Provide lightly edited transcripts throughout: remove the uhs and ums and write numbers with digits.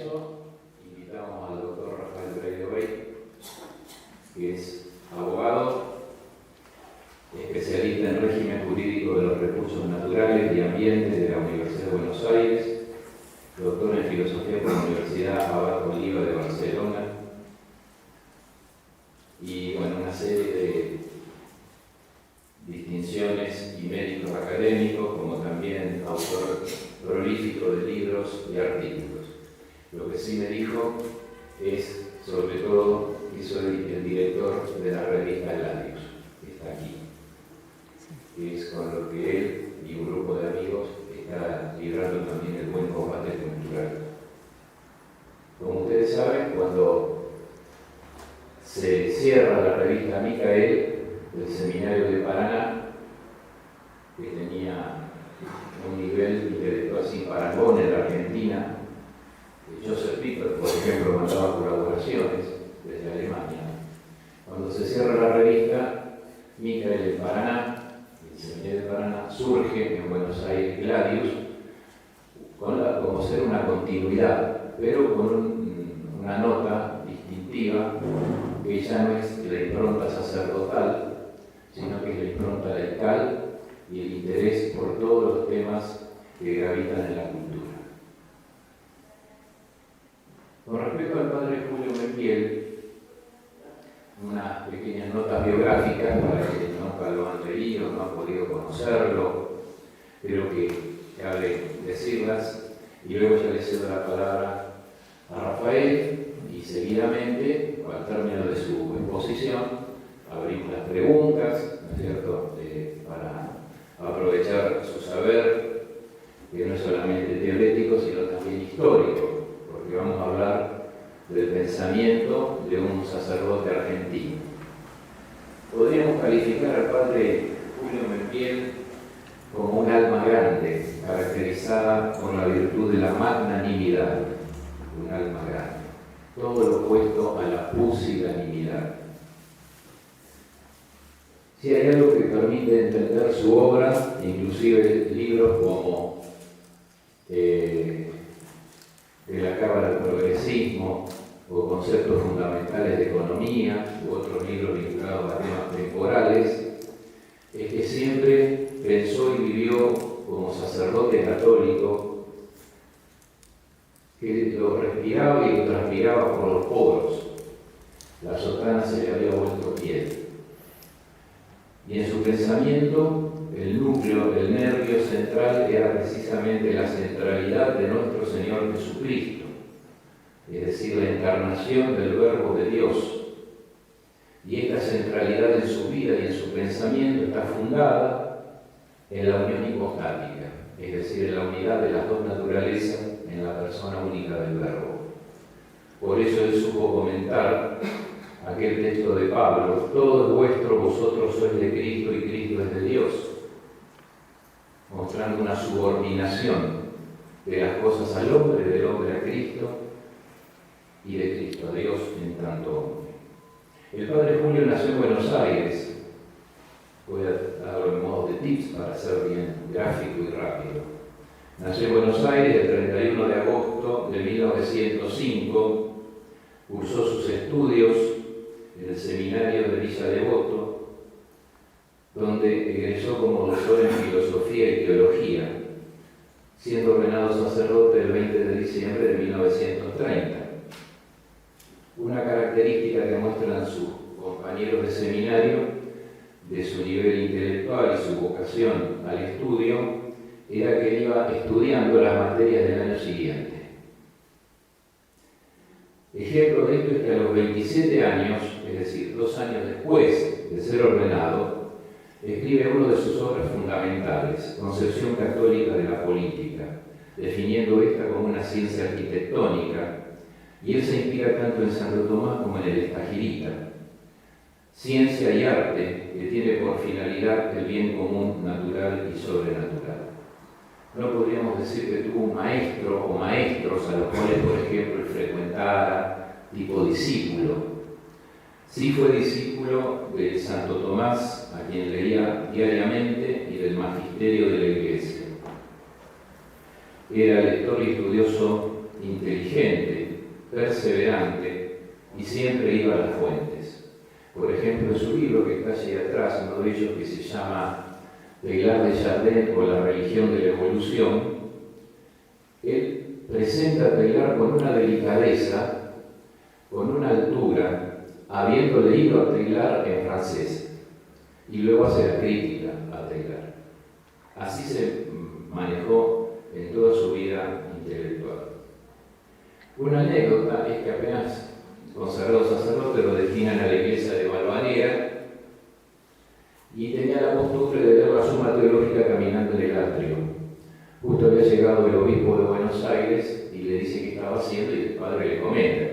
eso, invitamos al doctor Rafael Breidobey, que es abogado, especialista en régimen jurídico de los recursos naturales y ambiente de la Universidad de Buenos Aires, doctor en filosofía por la Universidad Abad Oliva de Barcelona, y bueno, una serie de distinciones y méritos académicos, como también autor prolífico de libros y artículos. Lo que sí me dijo es, sobre todo, que soy el director de la revista Gladius, que está aquí, que es con lo que él y un grupo de amigos está librando también el buen combate cultural. Como ustedes saben, cuando se cierra la revista Micael del Seminario de Paraná, que tenía un nivel intelectual sin parangón en la Argentina, Joseph Piper, por ejemplo, mandaba colaboraciones desde Alemania. Cuando se cierra la revista Micael de Paraná, el Seminario de Paraná, surge en Buenos Aires Gladius como ser una continuidad, pero con una nota distintiva, que ya no es la impronta sacerdotal, sino que es la impronta laical y el interés por todos los temas que gravitan en la cultura. Con respecto al padre Julio Mempiel, unas pequeñas notas biográficas para quienes nunca lo han leído, no han podido conocerlo, creo que cabe decirlas, y luego ya le cedo la palabra a Rafael, y seguidamente, al término de su exposición, abrimos las preguntas, ¿no es cierto?, para aprovechar su saber, que no es solamente teorético, sino también histórico, porque vamos a hablar del pensamiento de un sacerdote argentino. Podríamos calificar al padre Julio Mempiel como un alma grande, caracterizada por la virtud de la magnanimidad, un alma grande, todo lo opuesto a la pusilanimidad. Si hay algo que permite entender su obra, inclusive libros como de la Cábala del Progresismo o Conceptos Fundamentales de Economía u otros libros vinculados a temas temporales, es que siempre pensó y vivió como sacerdote católico que lo respiraba y lo transpiraba por los poros. La sotana se le había vuelto piel. Y en su pensamiento, el núcleo, el nervio central era precisamente la centralidad de nuestro Señor Jesucristo, es decir, la encarnación del Verbo de Dios. Y esta centralidad en su vida y en su pensamiento está fundada en la unión hipostática, es decir, en la unidad de las dos naturalezas en la persona única del Verbo. Por eso él supo comentar aquel texto de Pablo: todo es vuestro, vosotros sois de Cristo y Cristo es de Dios, mostrando una subordinación de las cosas al hombre, del hombre a Cristo y de Cristo a Dios en tanto hombre. El padre Julio nació en Buenos Aires. Voy a darlo en modo de tips para ser bien gráfico y rápido. Nació en Buenos Aires el 31 de agosto de 1905, cursó sus estudios en el seminario de Villa Devoto, donde egresó como doctor en filosofía y teología, siendo ordenado sacerdote el 20 de diciembre de 1930. Una característica que muestran sus compañeros de seminario de su nivel intelectual y su vocación al estudio era que iba estudiando las materias del año siguiente. Ejemplo de esto es que a los 27 años, es decir, 2 años después de ser ordenado, escribe una de sus obras fundamentales, Concepción Católica de la Política, definiendo esta como una ciencia arquitectónica, y él se inspira tanto en Santo Tomás como en el Estagirita. Ciencia y arte que tiene por finalidad el bien común natural y sobrenatural. No podríamos decir que tuvo un maestro o maestros a los cuales, por ejemplo, él frecuentara tipo discípulo. Sí fue discípulo de Santo Tomás, a quien leía diariamente, y del magisterio de la Iglesia. Era lector y estudioso inteligente, perseverante y siempre iba a las fuentes. Por ejemplo, en su libro que está allí atrás, uno de ellos que se llama Teilhard de Chardin o La religión de la evolución, él presenta a Teilhard con una delicadeza, con una altura, habiendo leído a Teilhard en francés, y luego hace la crítica a Teilhard. Así se manejó en toda su vida intelectual. Una anécdota es que apenas consagrado sacerdote lo destinan a la iglesia de Valvanera y tenía la costumbre de leer la Suma Teológica caminando en el atrio. Justo había llegado el obispo de Buenos Aires y le dice qué estaba haciendo y el padre le comenta.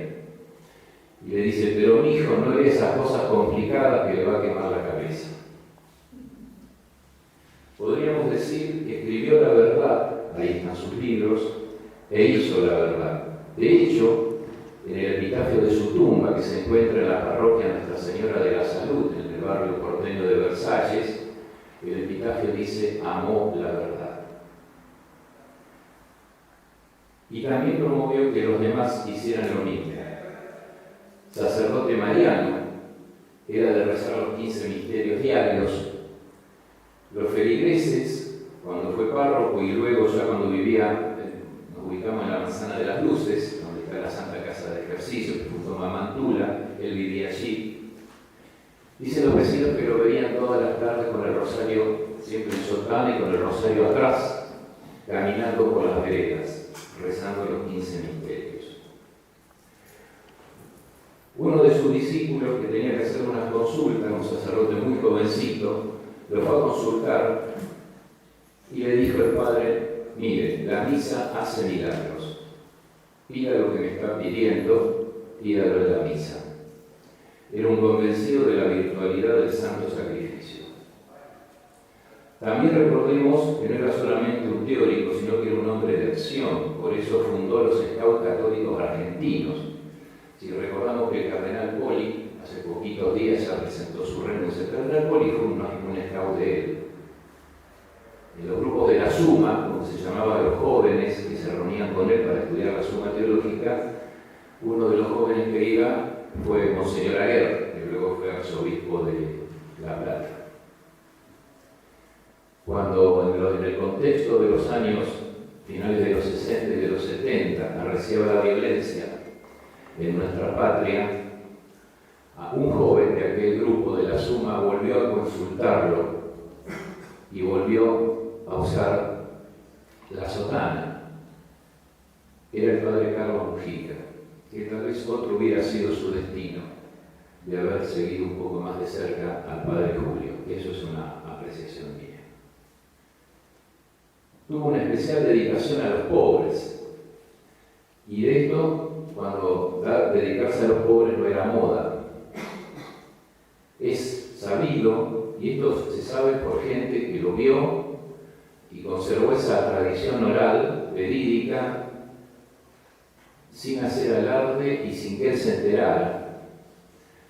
Y le dice, pero mi hijo, no lee esas cosas complicadas que le va a quemar la cabeza. Podríamos decir que escribió la verdad, ahí están sus libros, e hizo la verdad. De hecho, en el epitafio de su tumba, que se encuentra en la parroquia Nuestra Señora de la Salud, en el barrio porteño de Versalles, el epitafio dice, amó la verdad. Y también promovió que los demás hicieran lo mismo. Sacerdote mariano, era de rezar los 15 misterios diarios. Los feligreses, cuando fue párroco y luego ya cuando vivía, nos ubicamos en la Manzana de las Luces, donde está la Santa Casa de Ejercicio, que fundó Mamantula, él vivía allí. Dicen los vecinos que lo veían todas las tardes con el rosario siempre en sotana y con el rosario atrás, caminando por las veredas, rezando los 15 misterios. Uno de sus discípulos, que tenía que hacer unas consultas, un sacerdote muy jovencito, lo fue a consultar y le dijo al padre, mire, la misa hace milagros. Pida lo que me está pidiendo, pídalo en la misa. Era un convencido de la virtualidad del santo sacrificio. También recordemos que no era solamente un teórico, sino que era un hombre de acción. Por eso fundó los Scouts Católicos Argentinos. Si recordamos que el cardenal Poli, hace poquitos días ya presentó su renuncia, el cardenal Poli fue un scout de él. En los grupos de la Suma, como se llamaba a los jóvenes que se reunían con él para estudiar la Suma Teológica, uno de los jóvenes que iba fue Monseñor Aguirre, que luego fue arzobispo de La Plata. Cuando en el contexto de los años finales de los 60 y de los 70 arreciaba la violencia en nuestra patria, a un joven de aquel grupo de la Suma volvió a consultarlo y volvió a usar la sotana. Era el padre Carlos Mujica, que tal vez otro hubiera sido su destino de haber seguido un poco más de cerca al padre Julio. Eso es una apreciación mía. Tuvo una especial dedicación a los pobres, y de esto, cuando dedicarse a los pobres no era moda. Es sabido, y esto se sabe por gente que lo vio y conservó esa tradición oral, verídica, sin hacer alarde y sin que él se enterara.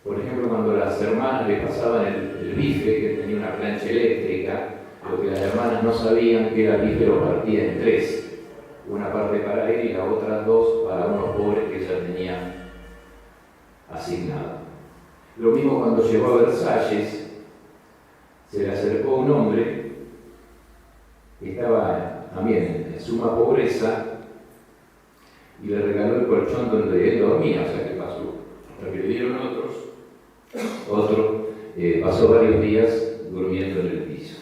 Por ejemplo, cuando las hermanas le pasaban el bife, que tenía una plancha eléctrica, lo que las hermanas no sabían que el bife lo partía en tres. Una parte para él y las otras dos para unos pobres que ella tenía asignado. Lo mismo cuando llegó a Versalles, se le acercó un hombre que estaba también en suma pobreza y le regaló el colchón donde él dormía, o sea que pasó, hasta que le dieron otro pasó varios días durmiendo en el piso.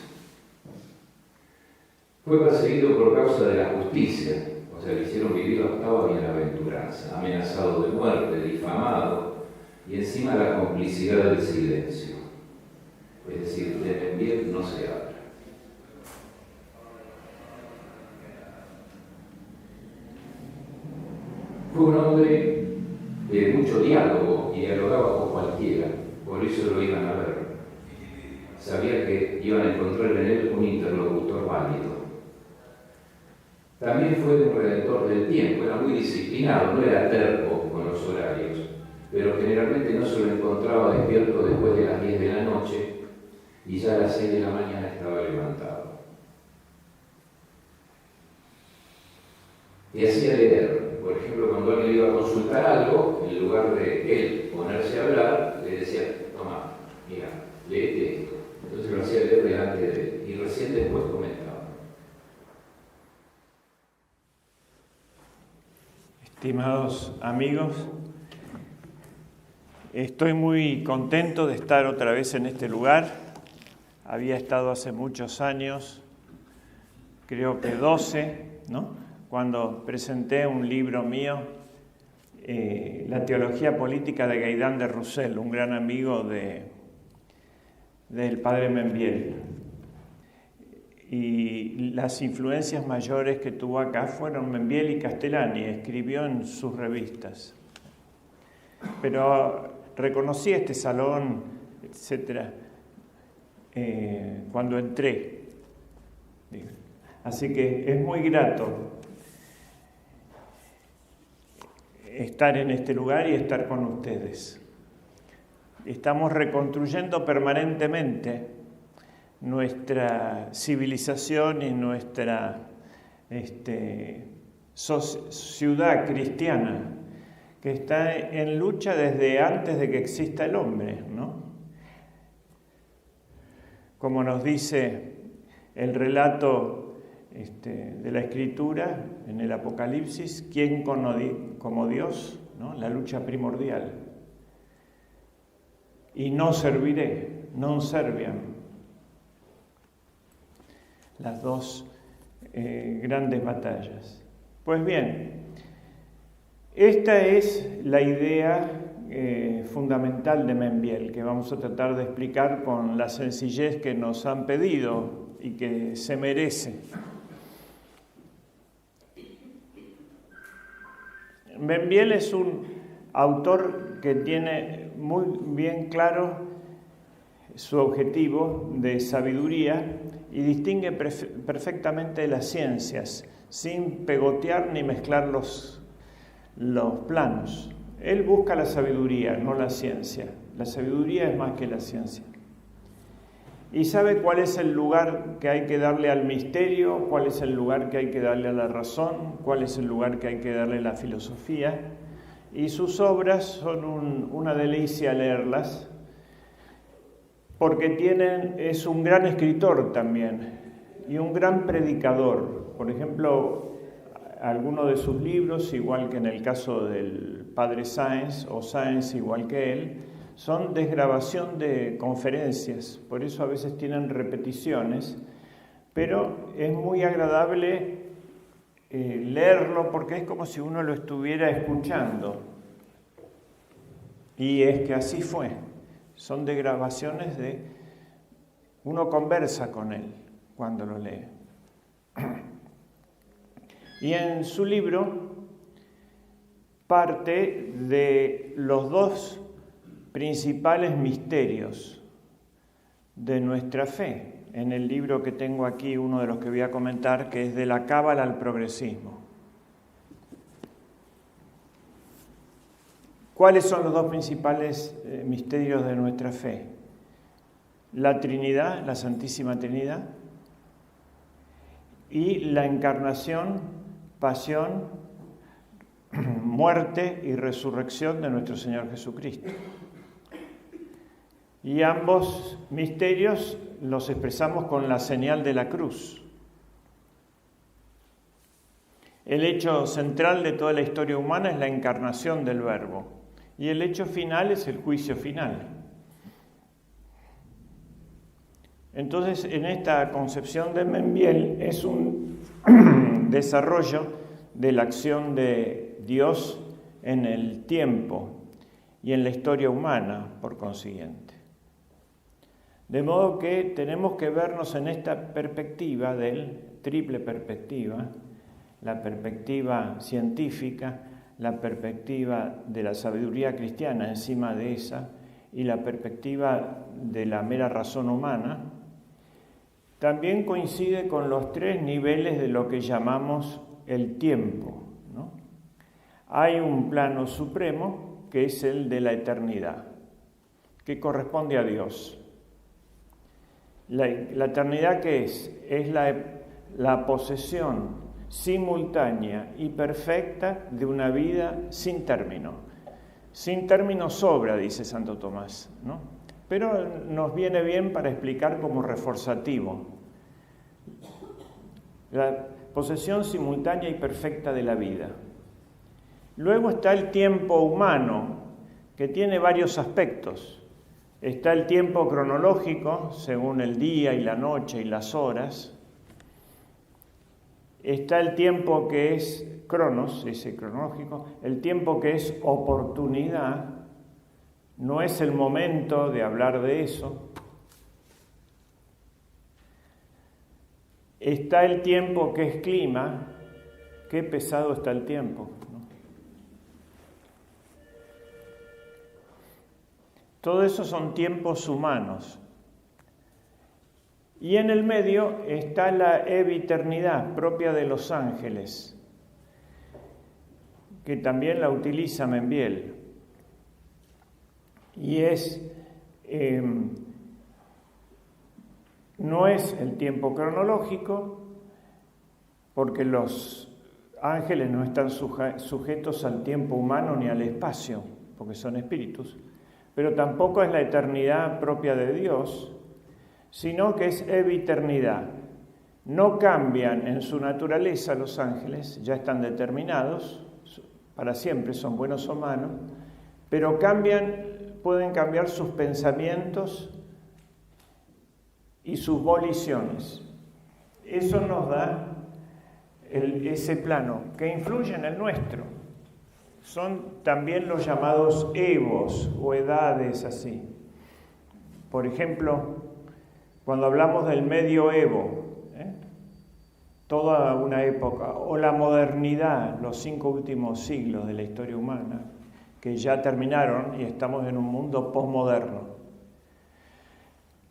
Fue perseguido por causa de la justicia, o sea, le hicieron vivir la octava bienaventuranza, amenazado de muerte, difamado, y encima la complicidad del silencio. Es decir, de bien no se habla. Fue un hombre de mucho diálogo y dialogaba con cualquiera, por eso lo iban a ver. Sabía que iban a encontrar en él un interlocutor válido. También fue un redentor del tiempo, era muy disciplinado, no era terco con los horarios, pero generalmente no se lo encontraba despierto después de las 10 de la noche y ya a las 6 de la mañana estaba levantado. Y hacía leer, por ejemplo, cuando alguien iba a consultar buscar algo, en lugar de él ponerse a hablar, le decía, toma, mira, léete esto. Entonces lo hacía leer delante de él y recién después comentaba. Estimados amigos, estoy muy contento de estar otra vez en este lugar. Había estado hace muchos años, creo que 12, ¿no? Cuando presenté un libro mío, La teología política de Gaidán de Roussel, un gran amigo del padre Membiel. Y las influencias mayores que tuvo acá fueron Membiel y Castellani, escribió en sus revistas. Pero reconocí este salón, etcétera, cuando entré. Así que es muy grato estar en este lugar y estar con ustedes. Estamos reconstruyendo permanentemente nuestra civilización y nuestra ciudad cristiana, que está en lucha desde antes de que exista el hombre, ¿no? Como nos dice el relato de la Escritura en el Apocalipsis, ¿quién como Dios? ¿No? La lucha primordial. Y no serviré, non serviam. Las dos grandes batallas. Pues bien, esta es la idea fundamental de Membiel, que vamos a tratar de explicar con la sencillez que nos han pedido y que se merece. Membiel es un autor que tiene muy bien claro su objetivo de sabiduría y distingue perfectamente las ciencias, sin pegotear ni mezclar los planos. Él busca la sabiduría, no la ciencia. La sabiduría es más que la ciencia. Y sabe cuál es el lugar que hay que darle al misterio, cuál es el lugar que hay que darle a la razón, cuál es el lugar que hay que darle a la filosofía. Y sus obras son una delicia leerlas, porque es un gran escritor también y un gran predicador. Por ejemplo, algunos de sus libros, igual que en el caso del padre Sáenz, o Sáenz igual que él, son desgrabación de conferencias, por eso a veces tienen repeticiones, pero es muy agradable leerlo porque es como si uno lo estuviera escuchando. Y es que así fue. Son desgrabaciones uno conversa con él cuando lo lee. Y en su libro parte de los dos principales misterios de nuestra fe. En el libro que tengo aquí, uno de los que voy a comentar, que es de la cábala al progresismo. ¿Cuáles son los dos principales misterios de nuestra fe? La Trinidad, la Santísima Trinidad, y la encarnación, pasión, muerte y resurrección de nuestro Señor Jesucristo. Y ambos misterios los expresamos con la señal de la cruz. El hecho central de toda la historia humana es la encarnación del Verbo, y el hecho final es el juicio final. Entonces, en esta concepción de Membiel es un desarrollo de la acción de Dios en el tiempo y en la historia humana, por consiguiente. De modo que tenemos que vernos en esta perspectiva triple perspectiva, la perspectiva científica, la perspectiva de la sabiduría cristiana encima de esa, y la perspectiva de la mera razón humana. También coincide con los tres niveles de lo que llamamos el tiempo, ¿no? Hay un plano supremo que es el de la eternidad, que corresponde a Dios. La eternidad, ¿qué es? Es la posesión simultánea y perfecta de una vida sin término. Sin término sobra, dice Santo Tomás, ¿no? Pero nos viene bien para explicar como reforzativo. La posesión simultánea y perfecta de la vida. Luego está el tiempo humano, que tiene varios aspectos. Está el tiempo cronológico, según el día y la noche y las horas. Está el tiempo que es cronos, ese cronológico, el tiempo que es oportunidad. No es el momento de hablar de eso. Está el tiempo que es clima. Qué pesado está el tiempo, ¿no? Todo eso son tiempos humanos. Y en el medio está la eviternidad propia de los ángeles, que también la utiliza Membiel. Y no es el tiempo cronológico, porque los ángeles no están sujetos al tiempo humano ni al espacio, porque son espíritus, pero tampoco es la eternidad propia de Dios, sino que es eviternidad. No cambian en su naturaleza los ángeles, ya están determinados, para siempre son buenos o malos, pero pueden cambiar sus pensamientos y sus voliciones. Eso nos da ese plano que influye en el nuestro. Son también los llamados evos o edades así. Por ejemplo, cuando hablamos del medioevo, toda una época, o la modernidad, los 5 últimos siglos de la historia humana, que ya terminaron y estamos en un mundo posmoderno.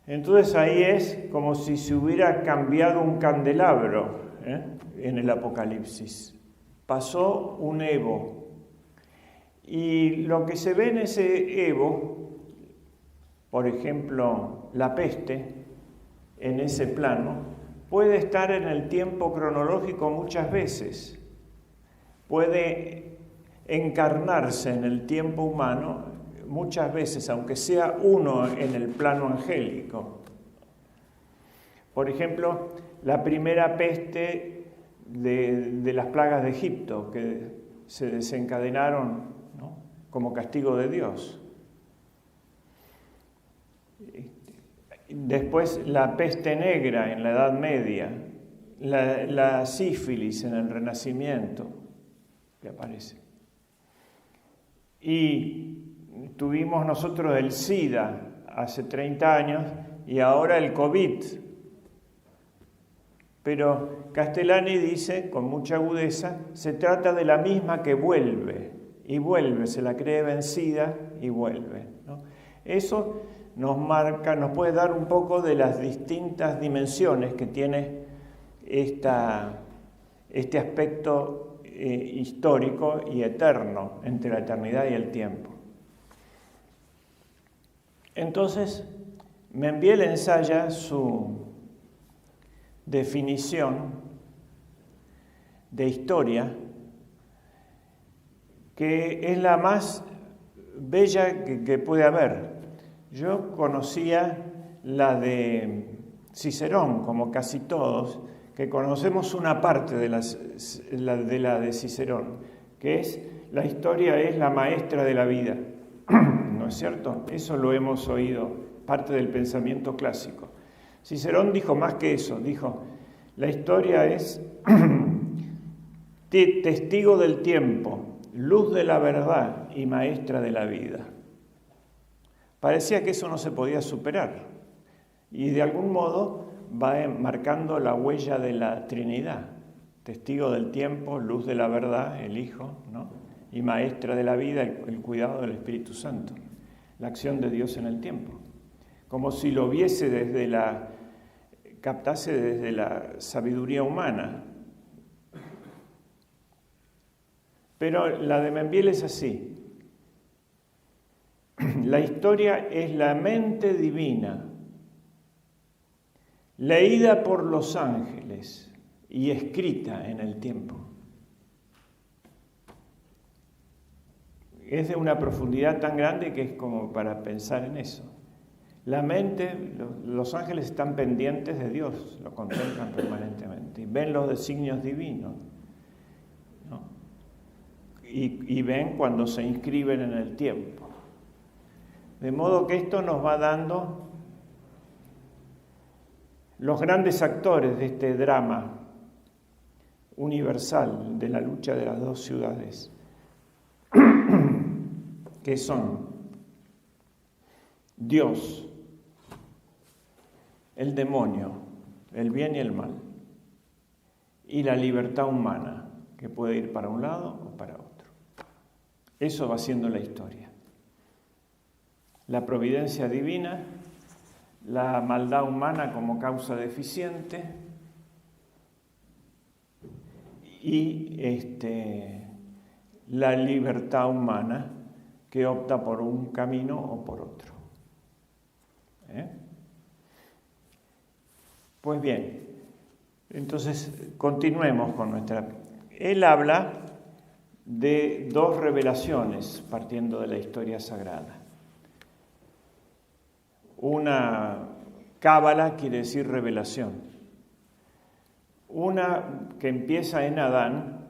Entonces ahí es como si se hubiera cambiado un candelabro en el Apocalipsis. Pasó un evo. Y lo que se ve en ese evo, por ejemplo, la peste, en ese plano, puede estar en el tiempo cronológico muchas veces. Puede encarnarse en el tiempo humano muchas veces, aunque sea uno en el plano angélico. Por ejemplo, la primera peste de las plagas de Egipto, que se desencadenaron, ¿no?, como castigo de Dios. Después la peste negra en la Edad Media, la sífilis en el Renacimiento, que aparece. Y tuvimos nosotros el SIDA hace 30 años y ahora el COVID. Pero Castellani dice, con mucha agudeza, se trata de la misma que vuelve, y vuelve, se la cree vencida y vuelve, ¿no? Eso nos marca, nos puede dar un poco de las distintas dimensiones que tiene este aspecto histórico y eterno entre la eternidad y el tiempo. Entonces, Membiel ensaya su definición de historia, que es la más bella que puede haber. Yo conocía la de Cicerón, como casi todos, que conocemos una parte de la de Cicerón, que es la historia es la maestra de la vida. ¿No es cierto? Eso lo hemos oído, parte del pensamiento clásico. Cicerón dijo más que eso, dijo, la historia es testigo del tiempo, luz de la verdad y maestra de la vida. Parecía que eso no se podía superar y de algún modo va marcando la huella de la Trinidad, testigo del tiempo, luz de la verdad, el Hijo, ¿no?, y maestra de la vida, el cuidado del Espíritu Santo, la acción de Dios en el tiempo, como si lo viese captase desde la sabiduría humana. Pero la de Membiel es así. La historia es la mente divina, leída por los ángeles y escrita en el tiempo. Es de una profundidad tan grande que es como para pensar en eso. La mente, los ángeles están pendientes de Dios, lo contemplan permanentemente y ven los designios divinos, ¿no? Y ven cuando se inscriben en el tiempo. De modo que esto nos va dando los grandes actores de este drama universal de la lucha de las dos ciudades, que son Dios, el demonio, el bien y el mal, y la libertad humana, que puede ir para un lado o para otro. Eso va siendo la historia. La providencia divina, la maldad humana como causa deficiente y la libertad humana que opta por un camino o por otro. Pues bien, entonces continuemos con nuestra... Él habla de dos revelaciones partiendo de la historia sagrada. Una cábala quiere decir revelación. Una que empieza en Adán,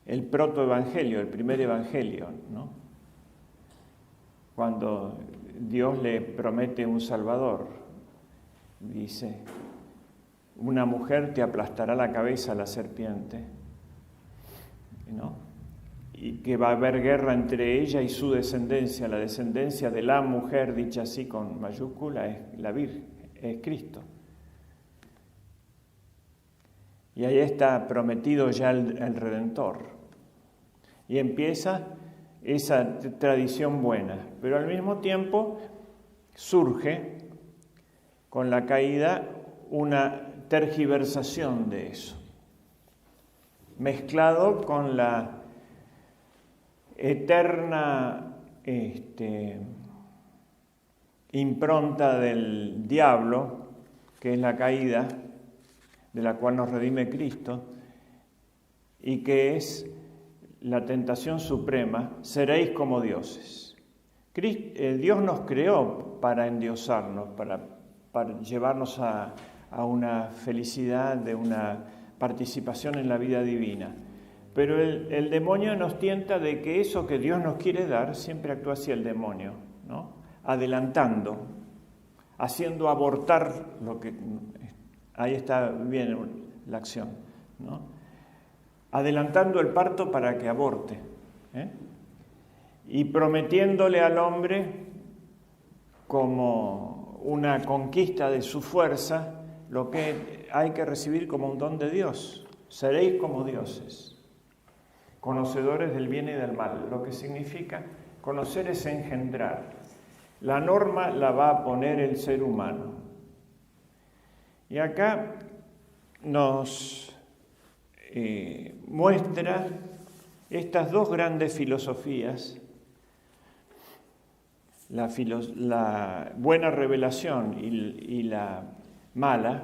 el protoevangelio, el primer evangelio, ¿no? Cuando Dios le promete un Salvador, dice, una mujer te aplastará la cabeza a la serpiente, ¿no? Y que va a haber guerra entre ella y su descendencia. La descendencia de la mujer, dicha así con mayúscula, es la Virgen, es Cristo. Y ahí está prometido ya el Redentor. Y empieza esa tradición buena, pero al mismo tiempo surge con la caída una tergiversación de eso, mezclado con la eterna impronta del diablo, que es la caída, de la cual nos redime Cristo, y que es la tentación suprema: seréis como dioses. Dios nos creó para endiosarnos, para llevarnos a una felicidad, de una participación en la vida divina. Pero el demonio nos tienta de que eso que Dios nos quiere dar siempre actúa hacia el demonio, ¿no? Adelantando, haciendo abortar lo que... Ahí está bien la acción, ¿no? Adelantando el parto para que aborte, y prometiéndole al hombre como una conquista de su fuerza lo que hay que recibir como un don de Dios. Seréis como dioses, conocedores del bien y del mal. Lo que significa conocer es engendrar. La norma la va a poner el ser humano. Y acá nos muestra estas dos grandes filosofías, la buena revelación y la mala,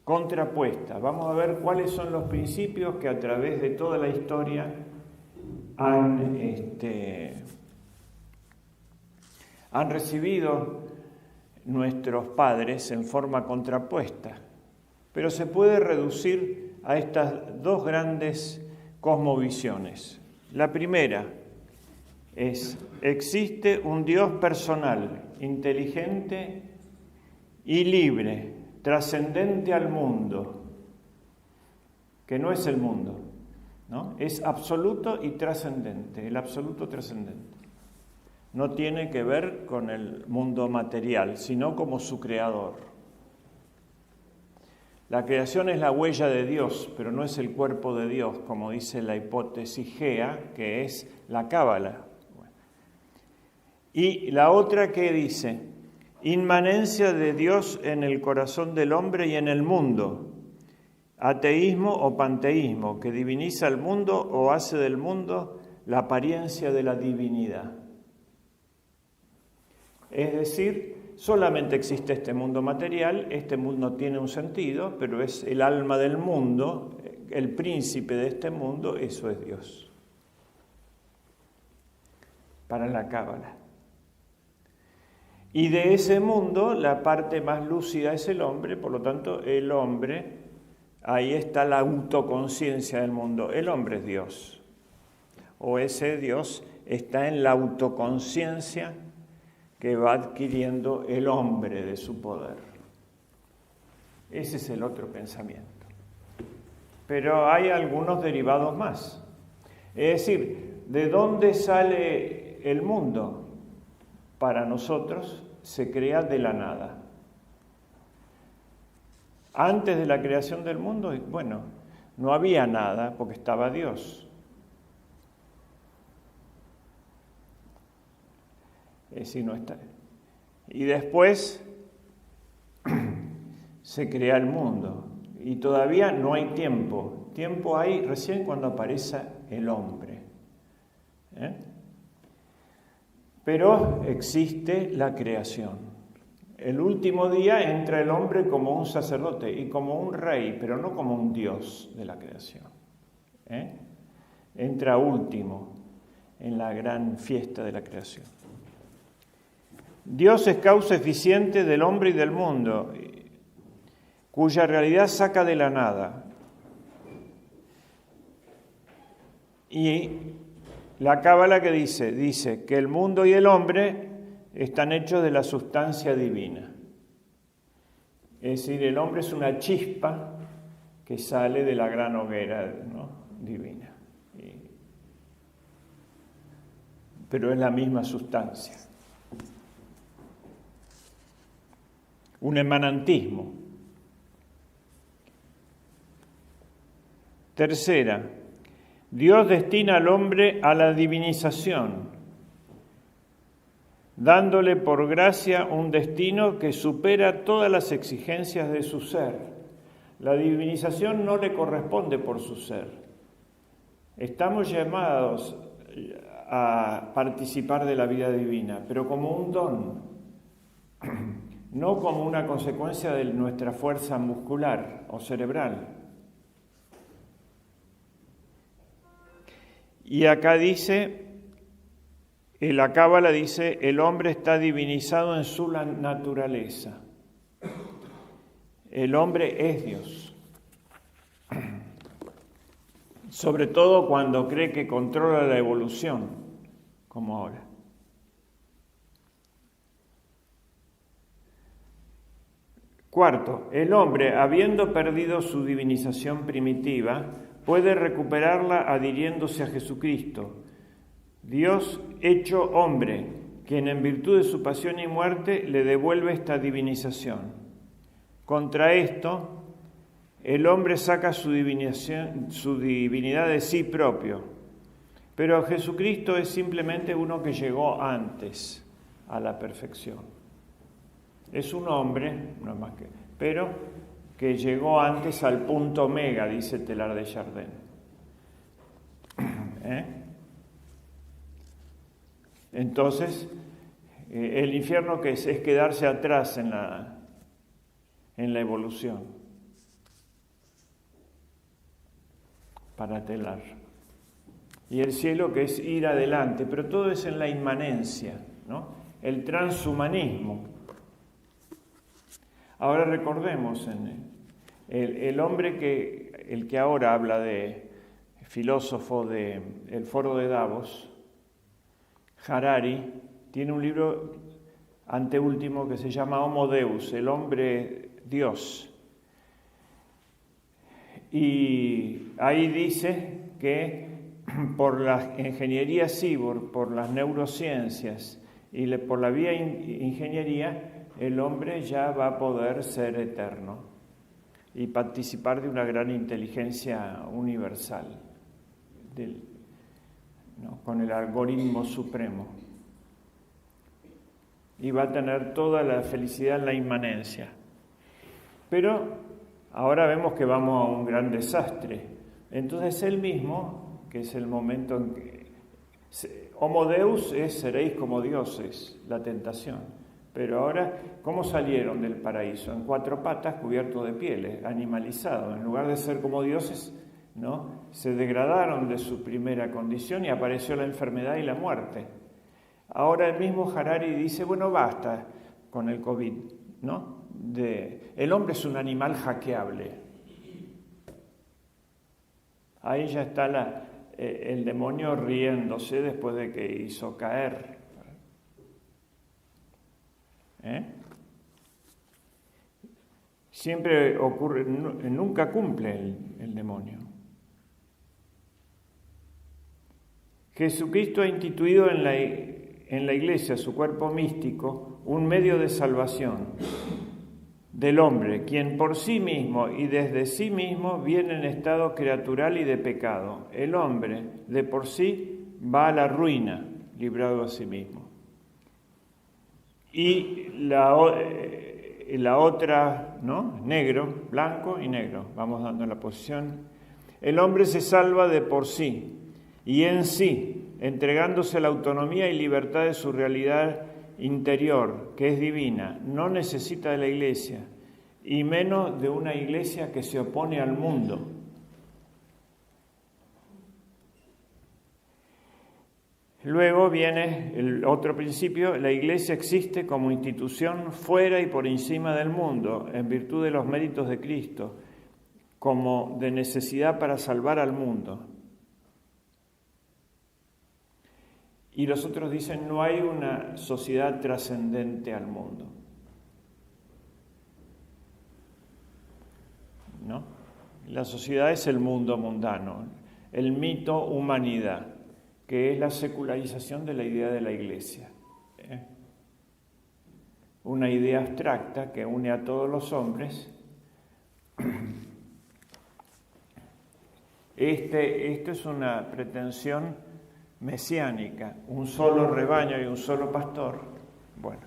contrapuesta. Vamos a ver cuáles son los principios que a través de toda la historia han recibido nuestros padres en forma contrapuesta. Pero se puede reducir a estas dos grandes cosmovisiones. La primera es: existe un Dios personal, inteligente y libre, trascendente al mundo, que no es el mundo, ¿no? Es absoluto y trascendente, el absoluto trascendente. No tiene que ver con el mundo material, sino como su creador. La creación es la huella de Dios, pero no es el cuerpo de Dios, como dice la hipótesis Gea, que es la cábala. Y la otra que dice: inmanencia de Dios en el corazón del hombre y en el mundo. Ateísmo o panteísmo, que diviniza el mundo o hace del mundo la apariencia de la divinidad. Es decir, solamente existe este mundo material, este mundo tiene un sentido, pero es el alma del mundo, el príncipe de este mundo, eso es Dios. Para la Cábala. Y de ese mundo, la parte más lúcida es el hombre, por lo tanto, el hombre, ahí está la autoconciencia del mundo. El hombre es Dios. O ese Dios está en la autoconciencia que va adquiriendo el hombre de su poder. Ese es el otro pensamiento. Pero hay algunos derivados más. Es decir, ¿de dónde sale el mundo? Para nosotros se crea de la nada. Antes de la creación del mundo, bueno, no había nada porque estaba Dios. Es decir, no está. Y después se crea el mundo. Y todavía no hay tiempo. Tiempo hay recién cuando aparece el hombre. Pero existe la creación. El último día entra el hombre como un sacerdote y como un rey, pero no como un dios de la creación. Entra último en la gran fiesta de la creación. Dios es causa eficiente del hombre y del mundo, cuya realidad saca de la nada. Y la Cábala que dice que el mundo y el hombre están hechos de la sustancia divina. Es decir, el hombre es una chispa que sale de la gran hoguera, ¿no?, divina. Pero es la misma sustancia. Un emanantismo. Tercera, Dios destina al hombre a la divinización, dándole por gracia un destino que supera todas las exigencias de su ser. La divinización no le corresponde por su ser. Estamos llamados a participar de la vida divina, pero como un don, no como una consecuencia de nuestra fuerza muscular o cerebral. Y acá dice, en la Cábala dice, el hombre está divinizado en su naturaleza. El hombre es Dios. Sobre todo cuando cree que controla la evolución, como ahora. Cuarto, el hombre, habiendo perdido su divinización primitiva, puede recuperarla adhiriéndose a Jesucristo, Dios hecho hombre, quien en virtud de su pasión y muerte le devuelve esta divinización. Contra esto, el hombre saca su divinidad de sí propio, pero Jesucristo es simplemente uno que llegó antes a la perfección. Es un hombre, no es más que, pero que llegó antes al punto omega, dice Teilhard de Chardin. Entonces, el infierno que es quedarse atrás en la evolución, para Teilhard. Y el cielo que es ir adelante, pero todo es en la inmanencia, ¿no? El transhumanismo. Ahora recordemos, el hombre el que ahora habla de filósofo del Foro de Davos, Harari, tiene un libro anteúltimo que se llama Homo Deus, el hombre Dios. Y ahí dice que por la ingeniería cyborg, por las neurociencias y por la vía ingeniería, el hombre ya va a poder ser eterno y participar de una gran inteligencia universal, con el algoritmo supremo. Y va a tener toda la felicidad en la inmanencia. Pero ahora vemos que vamos a un gran desastre. Entonces él mismo, que es el momento en que Homo Deus es seréis como dioses, la tentación. Pero ahora, ¿cómo salieron del paraíso? En 4 patas, cubiertos de pieles, animalizados. En lugar de ser como dioses, ¿no? Se degradaron de su primera condición y apareció la enfermedad y la muerte. Ahora el mismo Harari dice, bueno, basta con el COVID, ¿no? El hombre es un animal hackeable. Ahí ya está el demonio riéndose después de que hizo caer. Siempre ocurre, nunca cumple el demonio. Jesucristo ha instituido en la Iglesia, su cuerpo místico, un medio de salvación del hombre, quien por sí mismo y desde sí mismo viene en estado criatural y de pecado. El hombre de por sí va a la ruina, librado a sí mismo. Y la otra, ¿no? Negro, blanco y negro. Vamos dando la posición. El hombre se salva de por sí y en sí, entregándose a la autonomía y libertad de su realidad interior, que es divina. No necesita de la Iglesia, y menos de una Iglesia que se opone al mundo. Luego viene el otro principio: la Iglesia existe como institución fuera y por encima del mundo, en virtud de los méritos de Cristo, como de necesidad para salvar al mundo. Y los otros dicen, no hay una sociedad trascendente al mundo. ¿No? La sociedad es el mundo mundano, el mito humanidad, que es la secularización de la idea de la Iglesia. Una idea abstracta que une a todos los hombres. Esto es una pretensión mesiánica, un solo rebaño y un solo pastor. Bueno,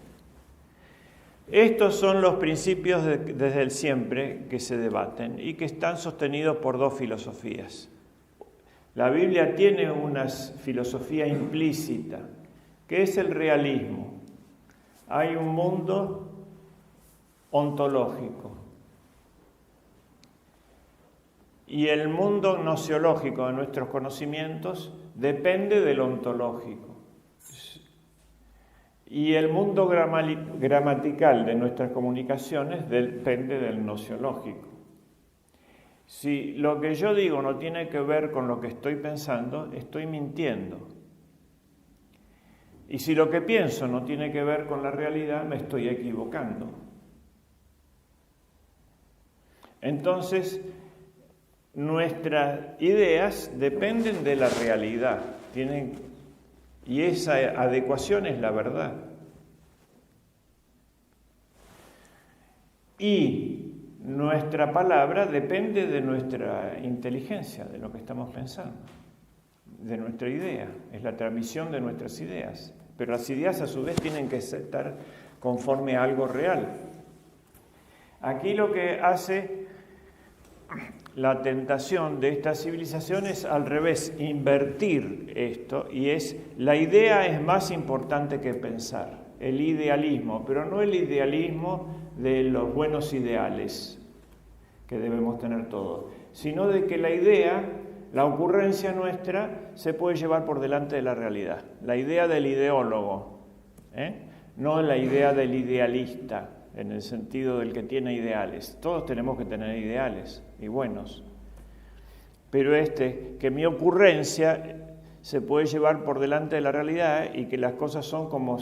estos son los principios desde el siempre que se debaten y que están sostenidos por 2 filosofías. La Biblia tiene una filosofía implícita, que es el realismo. Hay un mundo ontológico. Y el mundo gnoseológico de nuestros conocimientos depende del ontológico. Y el mundo gramatical de nuestras comunicaciones depende del gnoseológico. Si lo que yo digo no tiene que ver con lo que estoy pensando, estoy mintiendo. Y si lo que pienso no tiene que ver con la realidad, me estoy equivocando. Entonces, nuestras ideas dependen de la realidad, y esa adecuación es la verdad. Y nuestra palabra depende de nuestra inteligencia, de lo que estamos pensando, de nuestra idea, es la transmisión de nuestras ideas. Pero las ideas a su vez tienen que estar conforme a algo real. Aquí lo que hace la tentación de esta civilización es al revés, invertir esto, y la idea es más importante que pensar, el idealismo, pero no el idealismo de los buenos ideales que debemos tener todos, sino de que la idea, la ocurrencia nuestra, se puede llevar por delante de la realidad, la idea del ideólogo, no la idea del idealista, en el sentido del que tiene ideales. Todos tenemos que tener ideales y buenos. Pero que mi ocurrencia se puede llevar por delante de la realidad y que las cosas son como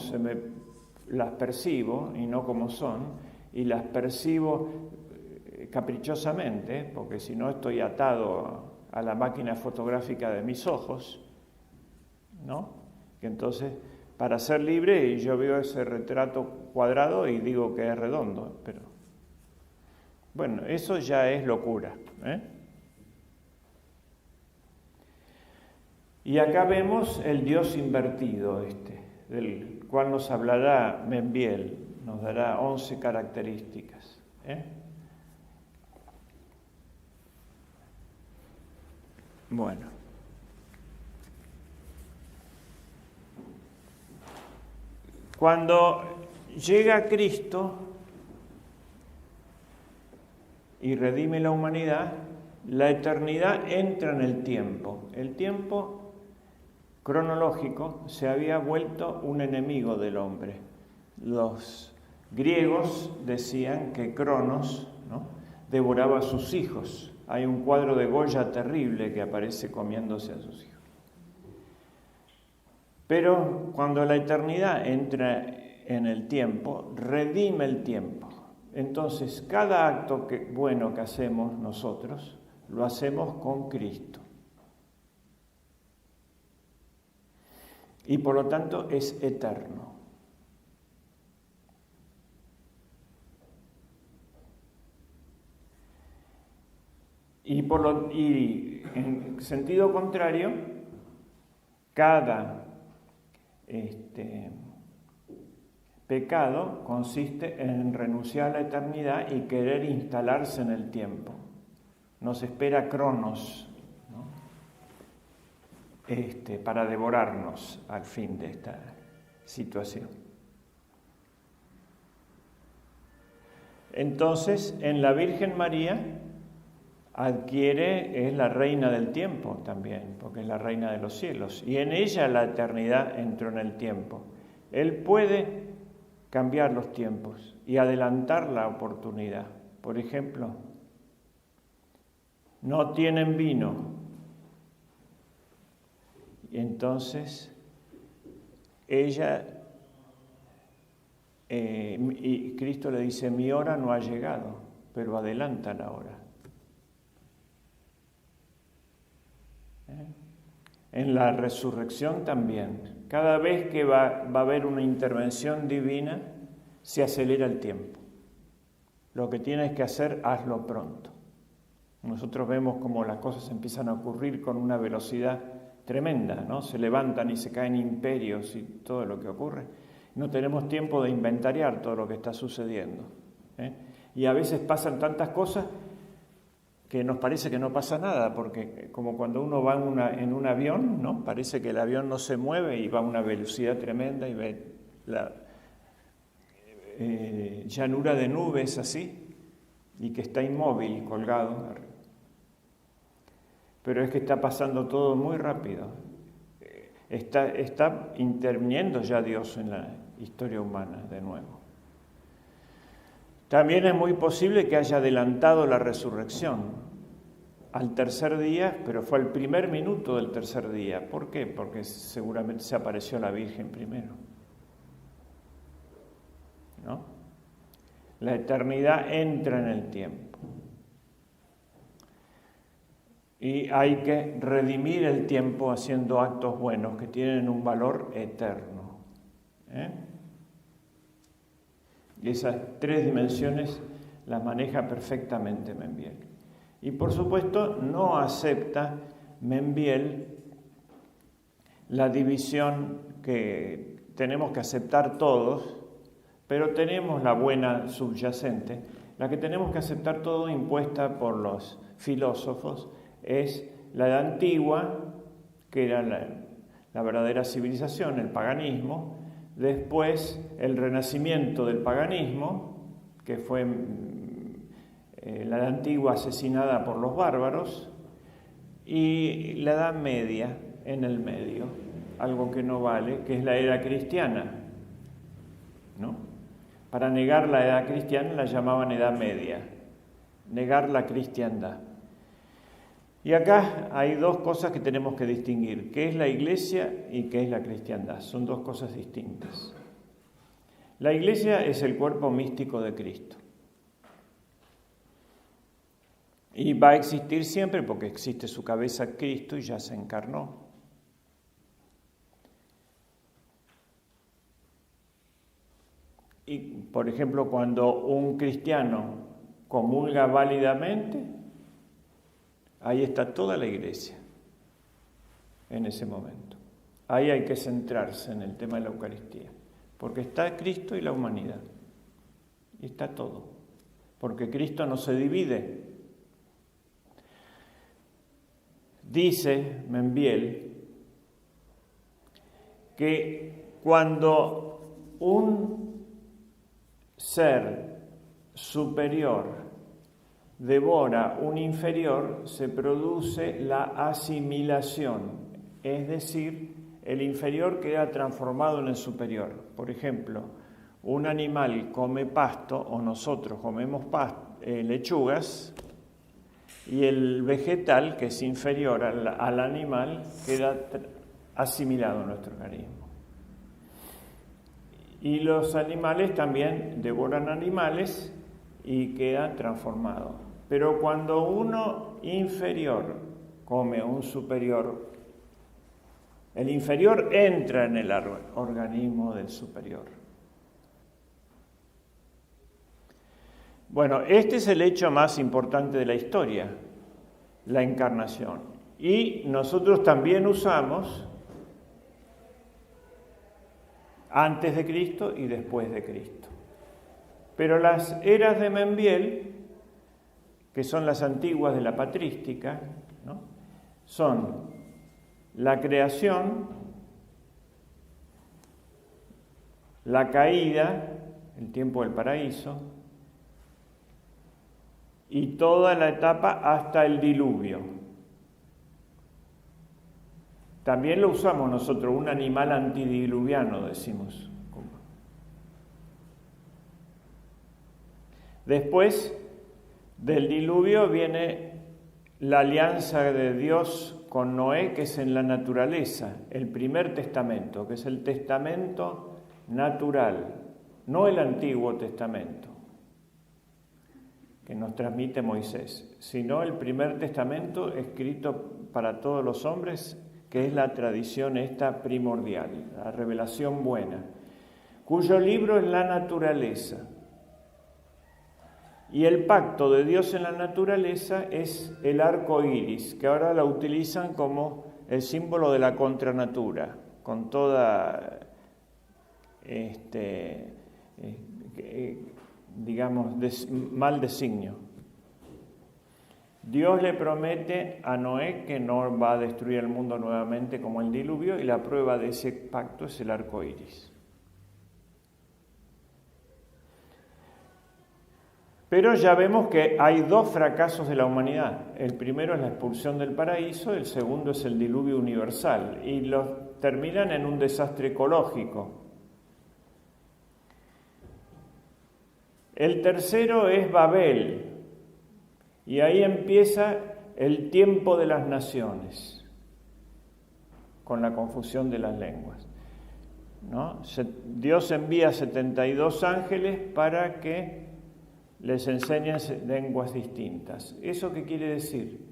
las percibo y no como son, y las percibo caprichosamente, porque si no estoy atado a la máquina fotográfica de mis ojos, ¿no? Que entonces, para ser libre, yo veo ese retrato cuadrado y digo que es redondo, pero bueno, eso ya es locura, Y acá vemos el Dios invertido, del cual nos hablará Membiel, nos dará 11 características. Bueno. Cuando llega Cristo y redime la humanidad, la eternidad entra en el tiempo. El tiempo cronológico se había vuelto un enemigo del hombre. Los griegos decían que Cronos, ¿no?, devoraba a sus hijos. Hay un cuadro de Goya terrible que aparece comiéndose a sus hijos. Pero cuando la eternidad entra en el tiempo, redime el tiempo. Entonces, cada acto bueno que hacemos nosotros, lo hacemos con Cristo. Y por lo tanto es eterno. Y en sentido contrario, cada pecado consiste en renunciar a la eternidad y querer instalarse en el tiempo. Nos espera Cronos, ¿no?, para devorarnos al fin de esta situación. Entonces, en la Virgen María es la reina del tiempo también, porque es la reina de los cielos, y en ella la eternidad entró en el tiempo. Él puede cambiar los tiempos y adelantar la oportunidad. Por ejemplo, no tienen vino, y entonces ella, y Cristo le dice: mi hora no ha llegado, pero adelanta la hora. En la resurrección también. Cada vez que va a haber una intervención divina, se acelera el tiempo. Lo que tienes que hacer, hazlo pronto. Nosotros vemos cómo las cosas empiezan a ocurrir con una velocidad tremenda, ¿no? Se levantan y se caen imperios y todo lo que ocurre. No tenemos tiempo de inventariar todo lo que está sucediendo, ¿eh? Y a veces pasan tantas cosas que nos parece que no pasa nada, porque como cuando uno va en un avión, ¿no?, parece que el avión no se mueve y va a una velocidad tremenda y ve la llanura de nubes así, y que está inmóvil, colgado. Pero es que está pasando todo muy rápido. Está interviniendo ya Dios en la historia humana de nuevo. También es muy posible que haya adelantado la resurrección al tercer día, pero fue el primer minuto del tercer día. ¿Por qué? Porque seguramente se apareció la Virgen primero, ¿no? La eternidad entra en el tiempo. Y hay que redimir el tiempo haciendo actos buenos que tienen un valor eterno, ¿eh? Y esas tres dimensiones las maneja perfectamente Membiel. Y por supuesto no acepta Membiel la división que tenemos que aceptar todos, pero tenemos la buena subyacente. La que tenemos que aceptar todo, impuesta por los filósofos, es la edad antigua, que era la verdadera civilización, el paganismo. Después, el renacimiento del paganismo, que fue la edad antigua asesinada por los bárbaros, y la edad media en el medio, algo que no vale, que es la era cristiana, ¿no? Para negar la edad cristiana la llamaban edad media, negar la cristiandad. Y acá hay dos cosas que tenemos que distinguir: qué es la Iglesia y qué es la cristiandad. Son dos cosas distintas. La Iglesia es el cuerpo místico de Cristo. Y va a existir siempre porque existe su cabeza, Cristo, y ya se encarnó. Y, por ejemplo, cuando un cristiano comulga válidamente, ahí está toda la Iglesia, en ese momento. Ahí hay que centrarse en el tema de la Eucaristía, porque está Cristo y la humanidad, y está todo, porque Cristo no se divide. Dice Membiel que cuando un ser superior devora un inferior, se produce la asimilación, es decir, el inferior queda transformado en el superior. Por ejemplo, un animal come pasto, o nosotros comemos lechugas, y el vegetal, que es inferior al animal, queda asimilado en nuestro organismo. Y los animales también devoran animales y quedan transformados. Pero cuando uno inferior come un superior, el inferior entra en el organismo del superior. Bueno, este es el hecho más importante de la historia, la encarnación. Y nosotros también usamos antes de Cristo y después de Cristo. Pero las eras de Membiel, que son las antiguas de la patrística, ¿no?, son la creación, la caída, el tiempo del paraíso, y toda la etapa hasta el diluvio. También lo usamos nosotros, un animal antidiluviano, decimos. Después del diluvio viene la alianza de Dios con Noé, que es en la naturaleza, el primer testamento, que es el testamento natural, no el Antiguo Testamento que nos transmite Moisés, sino el primer testamento escrito para todos los hombres, que es la tradición esta primordial, la revelación buena, cuyo libro es la naturaleza. Y el pacto de Dios en la naturaleza es el arco iris, que ahora la utilizan como el símbolo de la contranatura, con toda, mal designio. Dios le promete a Noé que no va a destruir el mundo nuevamente como el diluvio, y la prueba de ese pacto es el arco iris. Pero ya vemos que hay dos fracasos de la humanidad. El primero es la expulsión del paraíso, el segundo es el diluvio universal, y los terminan en un desastre ecológico. El tercero es Babel, y ahí empieza el tiempo de las naciones, con la confusión de las lenguas, ¿no? Dios envía 72 ángeles para que les enseñen lenguas distintas. ¿Eso qué quiere decir?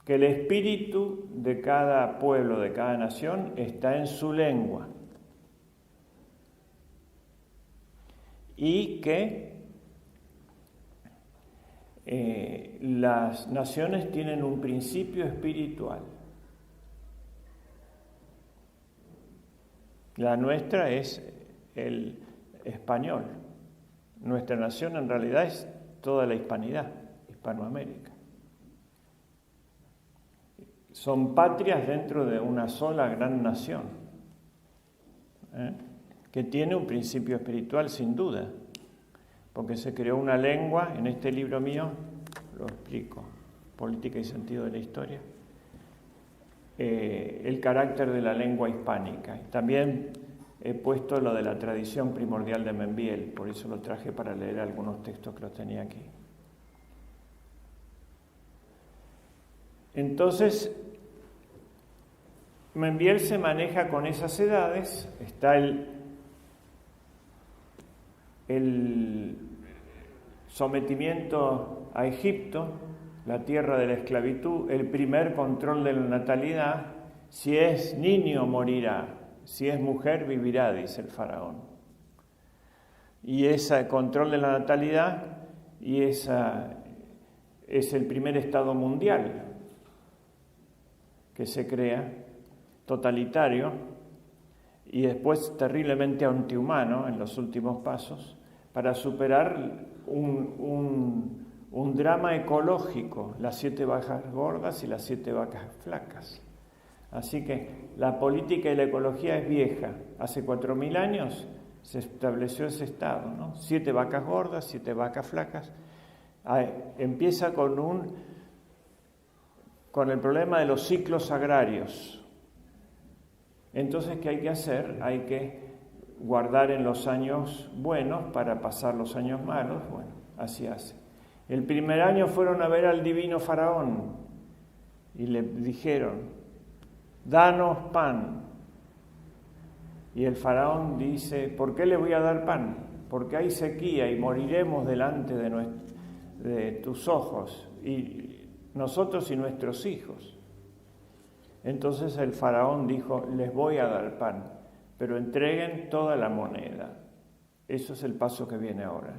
Que el espíritu de cada pueblo, de cada nación, está en su lengua. Y que las naciones tienen un principio espiritual. La nuestra es el español. Nuestra nación en realidad es toda la hispanidad, Hispanoamérica. Son patrias dentro de una sola gran nación, que tiene un principio espiritual sin duda, porque se creó una lengua, en este libro mío lo explico, Política y sentido de la historia, el carácter de la lengua hispánica. También he puesto lo de la tradición primordial de Membiel, por eso lo traje para leer algunos textos que los tenía aquí. Entonces, Membiel se maneja con esas edades. Está el sometimiento a Egipto, la tierra de la esclavitud, el primer control de la natalidad. Si es niño, morirá. Si es mujer, vivirá, dice el faraón. Y ese control de la natalidad y esa es el primer Estado mundial que se crea, totalitario, y después terriblemente antihumano en los últimos pasos, para superar un drama ecológico, las 7 vacas gordas y las 7 vacas flacas. Así que la política y la ecología es vieja. Hace 4.000 años se estableció ese estado, ¿no? 7 vacas gordas, 7 vacas flacas. Empieza con el problema de los ciclos agrarios. Entonces, ¿qué hay que hacer? Hay que guardar en los años buenos para pasar los años malos. Bueno, así hace. El primer año fueron a ver al divino faraón y le dijeron, danos pan. Y el faraón dice, ¿por qué le voy a dar pan? Porque hay sequía y moriremos delante de tus ojos, y nosotros y nuestros hijos. Entonces el faraón dijo, les voy a dar pan, pero entreguen toda la moneda. Eso es el paso que viene ahora,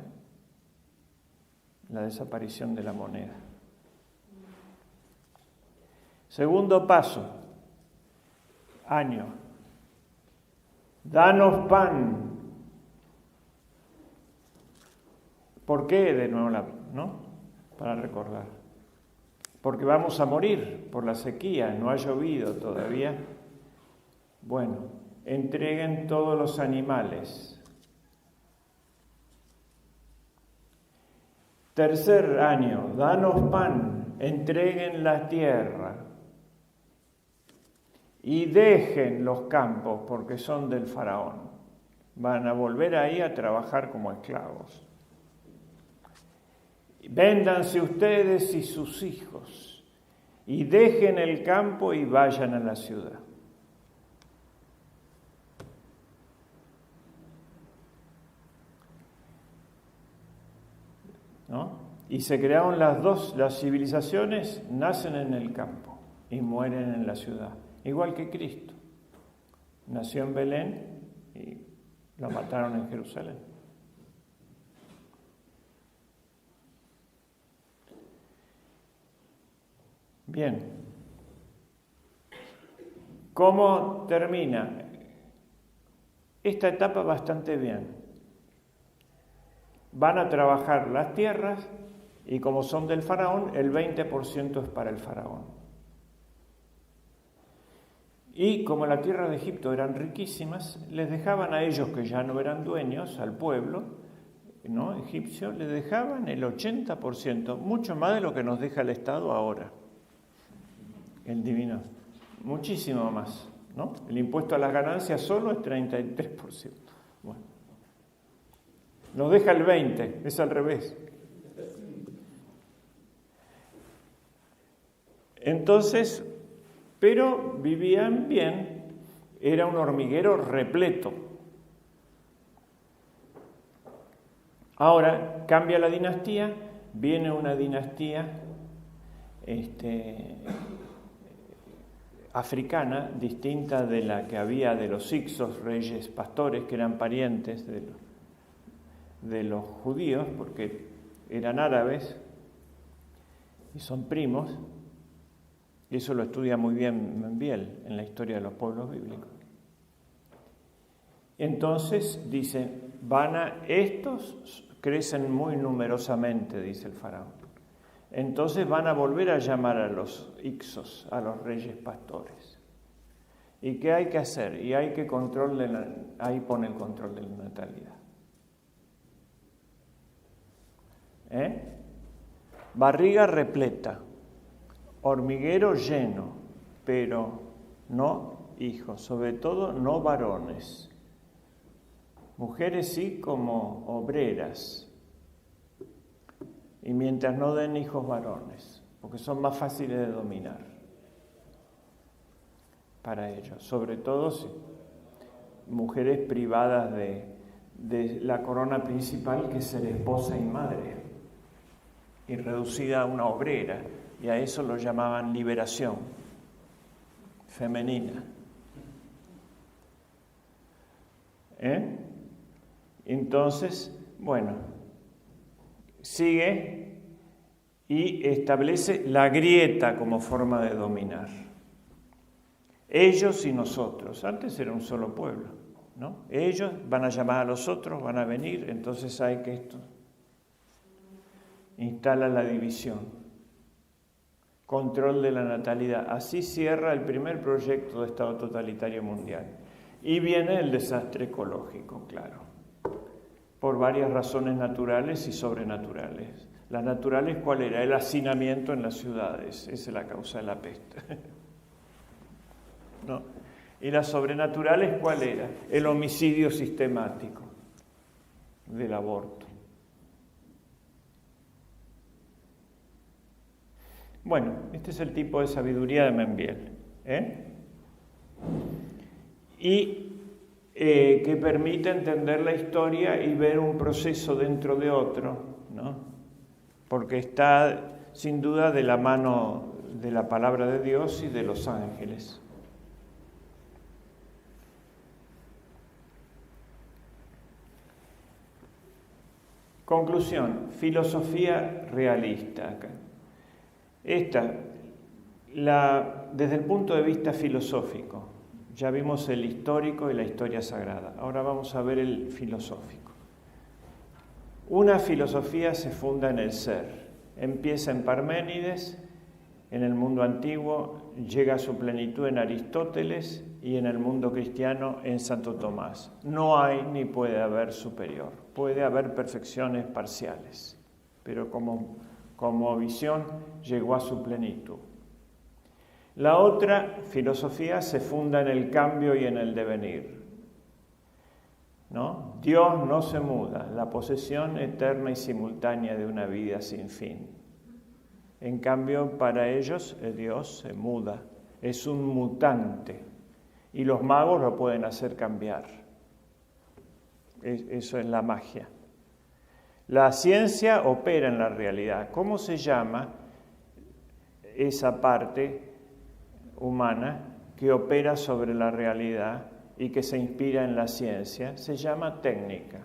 la desaparición de la moneda. Segundo paso, año. Danos pan. ¿Por qué de nuevo no? Para recordar. Porque vamos a morir por la sequía, no ha llovido todavía. Bueno, entreguen todos los animales. Tercer año, danos pan, entreguen la tierra. Y dejen los campos porque son del faraón. Van a volver ahí a trabajar como esclavos. Véndanse ustedes y sus hijos y dejen el campo y vayan a la ciudad. ¿No? Y se crearon las civilizaciones nacen en el campo y mueren en la ciudad. Igual que Cristo. Nació en Belén y lo mataron en Jerusalén. Bien. ¿Cómo termina? Esta etapa bastante bien. Van a trabajar las tierras y como son del faraón, el 20% es para el faraón. Y como la tierra de Egipto eran riquísimas, les dejaban a ellos que ya no eran dueños, al pueblo, ¿no? Egipcio, les dejaban el 80%, mucho más de lo que nos deja el Estado ahora, el divino, muchísimo más, ¿no? El impuesto a las ganancias solo es 33%. Bueno, nos deja el 20%, es al revés. Entonces, pero vivían bien, era un hormiguero repleto. Ahora cambia la dinastía, viene una dinastía africana, distinta de la que había de los Hicsos, reyes pastores, que eran parientes de los judíos, porque eran árabes y son primos. Y eso lo estudia muy bien Membiel en la historia de los pueblos bíblicos. Entonces dice, estos crecen muy numerosamente, dice el faraón. Entonces van a volver a llamar a los Hicsos, a los reyes pastores. ¿Y qué hay que hacer? Y hay que ahí pone el control de la natalidad. Barriga repleta. Hormiguero lleno, pero no hijos, sobre todo no varones. Mujeres sí como obreras. Y mientras no den hijos varones, porque son más fáciles de dominar para ellos. Sobre todo si mujeres privadas de la corona principal, que es ser esposa y madre, y reducida a una obrera. Y a eso lo llamaban liberación femenina. Entonces, bueno, sigue y establece la grieta como forma de dominar. Ellos y nosotros. Antes era un solo pueblo, ¿no? Ellos van a llamar a los otros, van a venir, entonces hay que esto instala la división. Control de la natalidad. Así cierra el primer proyecto de Estado totalitario mundial. Y viene el desastre ecológico, claro. por varias razones naturales y sobrenaturales. Las naturales, ¿cuál era? El hacinamiento en las ciudades, esa es la causa de la peste. ¿No? Y las sobrenaturales, ¿cuál era? El homicidio sistemático del aborto. Bueno, este es el tipo de sabiduría de Membiel, y que permite entender la historia y ver un proceso dentro de otro, ¿no? Porque está sin duda de la mano de la palabra de Dios y de los ángeles. Conclusión, filosofía realista. Esta, desde el punto de vista filosófico, ya vimos el histórico y la historia sagrada. Ahora vamos a ver el filosófico. Una filosofía se funda en el ser. Empieza en Parménides, en el mundo antiguo, llega a su plenitud en Aristóteles y en el mundo cristiano en Santo Tomás. No hay ni puede haber superior. Puede haber perfecciones parciales, pero como visión llegó a su plenitud. La otra filosofía se funda en el cambio y en el devenir, ¿no? Dios no se muda, la posesión eterna y simultánea de una vida sin fin. En cambio, para ellos, Dios se muda, es un mutante, y los magos lo pueden hacer cambiar. Eso es la magia. La ciencia opera en la realidad. ¿Cómo se llama esa parte humana que opera sobre la realidad y que se inspira en la ciencia? Se llama técnica.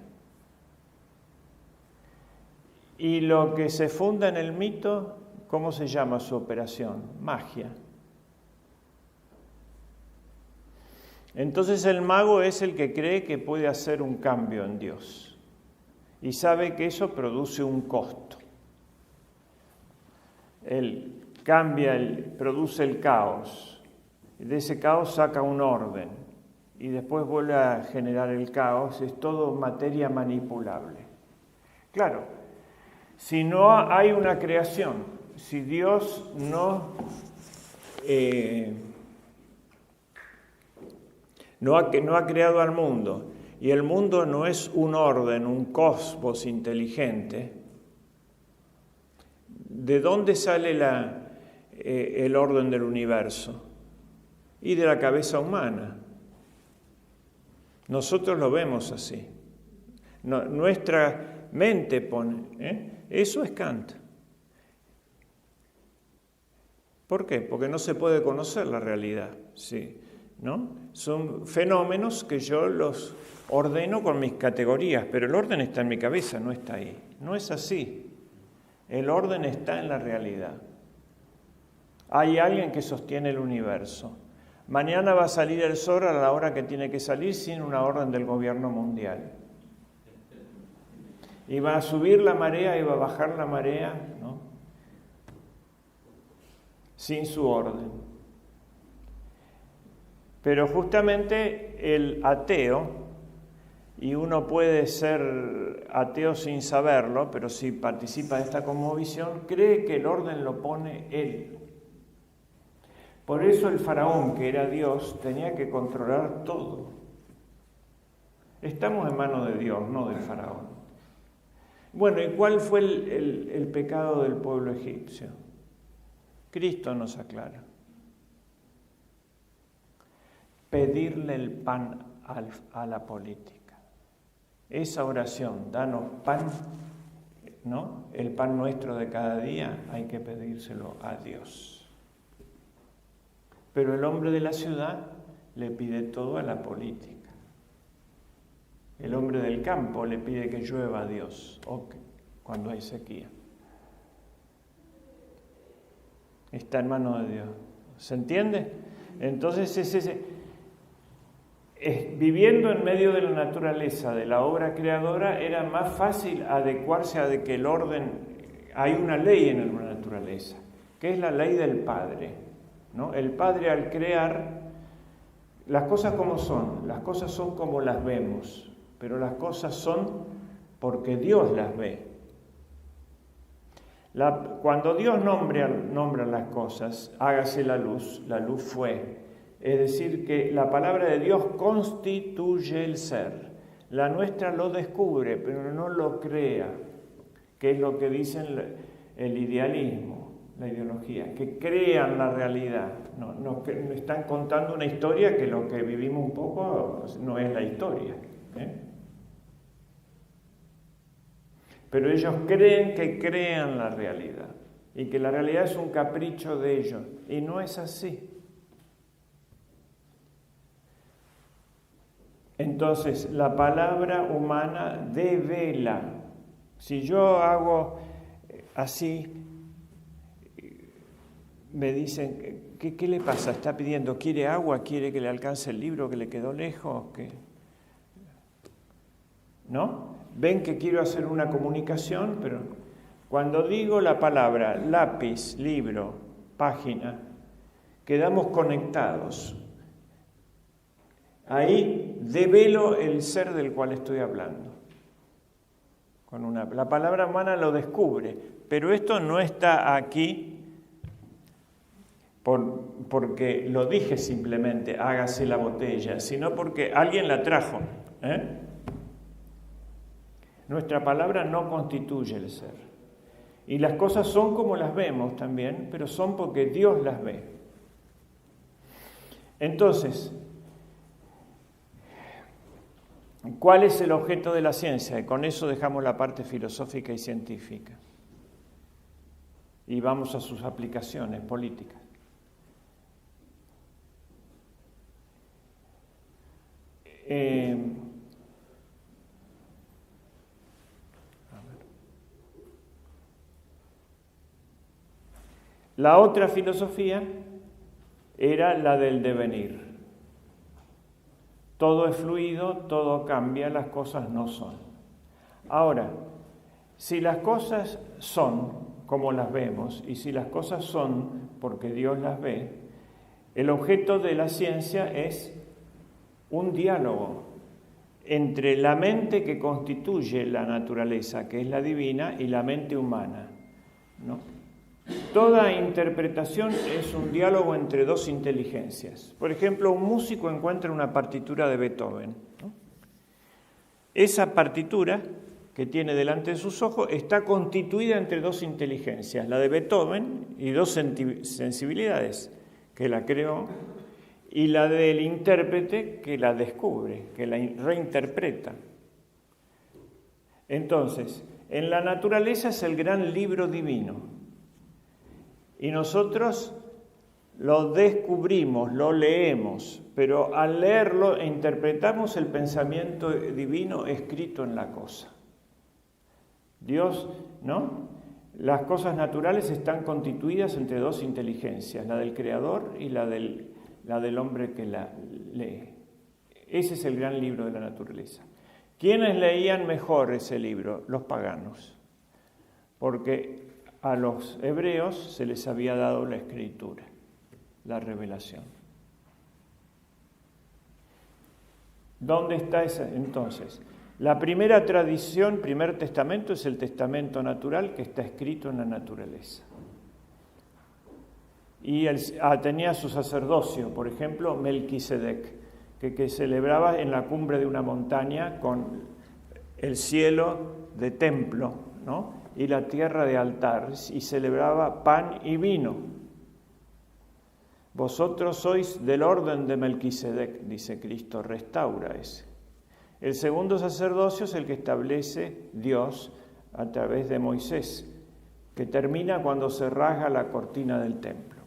Y lo que se funda en el mito, ¿cómo se llama su operación? Magia. Entonces el mago es el que cree que puede hacer un cambio en Dios y sabe que eso produce un costo. Él produce el caos, y de ese caos saca un orden y después vuelve a generar el caos. Es todo materia manipulable. Claro, si no hay una creación, si Dios no ha creado al mundo y el mundo no es un orden, un cosmos inteligente, ¿de dónde sale el orden del universo? Y de la cabeza humana. Nosotros lo vemos así. Nuestra mente pone, eso es Kant. ¿Por qué? Porque no se puede conocer la realidad, sí, ¿no? Son fenómenos que yo los ordeno con mis categorías, pero el orden está en mi cabeza, no está ahí. No es así. El orden está en la realidad. Hay alguien que sostiene el universo. Mañana va a salir el sol a la hora que tiene que salir sin una orden del gobierno mundial. Y va a subir la marea y va a bajar la marea, ¿no? Sin su orden. Pero justamente el ateo, y uno puede ser ateo sin saberlo, pero si participa de esta cosmovisión, cree que el orden lo pone él. Por eso el faraón, que era Dios, tenía que controlar todo. Estamos en manos de Dios, no del faraón. Bueno, ¿y cuál fue el pecado del pueblo egipcio? Cristo nos aclara. Pedirle el pan a la política. Esa oración, danos pan, ¿no? El pan nuestro de cada día, hay que pedírselo a Dios. Pero el hombre de la ciudad le pide todo a la política. El hombre del campo le pide que llueva a Dios, cuando hay sequía. Está en manos de Dios. ¿Se entiende? Entonces viviendo en medio de la naturaleza, de la obra creadora, era más fácil adecuarse a que el orden, hay una ley en la naturaleza, que es la ley del Padre, ¿no? El Padre, al crear las cosas como son, las cosas son como las vemos, pero las cosas son porque Dios las ve. Cuando Dios nombra las cosas, hágase la luz fue. Es decir, que la palabra de Dios constituye el ser. La nuestra lo descubre, pero no lo crea, que es lo que dicen el idealismo, la ideología, que crean la realidad. No están contando una historia que lo que vivimos un poco no es la historia. Pero ellos creen que crean la realidad y que la realidad es un capricho de ellos, y no es así. Entonces, la palabra humana devela. Si yo hago así, me dicen, ¿qué le pasa? ¿Está pidiendo? ¿Quiere agua? ¿Quiere que le alcance el libro que le quedó lejos? ¿Qué? ¿No? Ven que quiero hacer una comunicación, pero cuando digo la palabra lápiz, libro, página, quedamos conectados. Ahí develo el ser del cual estoy hablando. La palabra humana lo descubre, pero esto no está aquí porque lo dije simplemente, hágase la botella, sino porque alguien la trajo. Nuestra palabra no constituye el ser. Y las cosas son como las vemos también, pero son porque Dios las ve. Entonces, ¿cuál es el objeto de la ciencia? Y con eso dejamos la parte filosófica y científica. Y vamos a sus aplicaciones políticas. La otra filosofía era la del devenir. Todo es fluido, todo cambia, las cosas no son. Ahora, si las cosas son como las vemos, y si las cosas son porque Dios las ve, el objeto de la ciencia es un diálogo entre la mente que constituye la naturaleza, que es la divina, y la mente humana, ¿no? Toda interpretación es un diálogo entre dos inteligencias. Por ejemplo, un músico encuentra una partitura de Beethoven, ¿no? Esa partitura que tiene delante de sus ojos está constituida entre dos inteligencias, la de Beethoven y dos sensibilidades, que la creó, y la del intérprete que la descubre, que la reinterpreta. Entonces, en la naturaleza es el gran libro divino. Y nosotros lo descubrimos, lo leemos, pero al leerlo interpretamos el pensamiento divino escrito en la cosa. Dios, ¿no? Las cosas naturales están constituidas entre dos inteligencias, la del creador y la del hombre que la lee. Ese es el gran libro de la naturaleza. ¿Quiénes leían mejor ese libro? Los paganos, porque a los hebreos se les había dado la escritura, la revelación. ¿Dónde está esa? Entonces, la primera tradición, primer testamento, es el testamento natural que está escrito en la naturaleza. Y tenía su sacerdocio, por ejemplo, Melquisedec, que celebraba en la cumbre de una montaña con el cielo de templo, ¿no? Y la tierra de altar, y celebraba pan y vino. Vosotros sois del orden de Melquisedec, dice Cristo, restaura ese. El segundo sacerdocio es el que establece Dios a través de Moisés, que termina cuando se rasga la cortina del templo,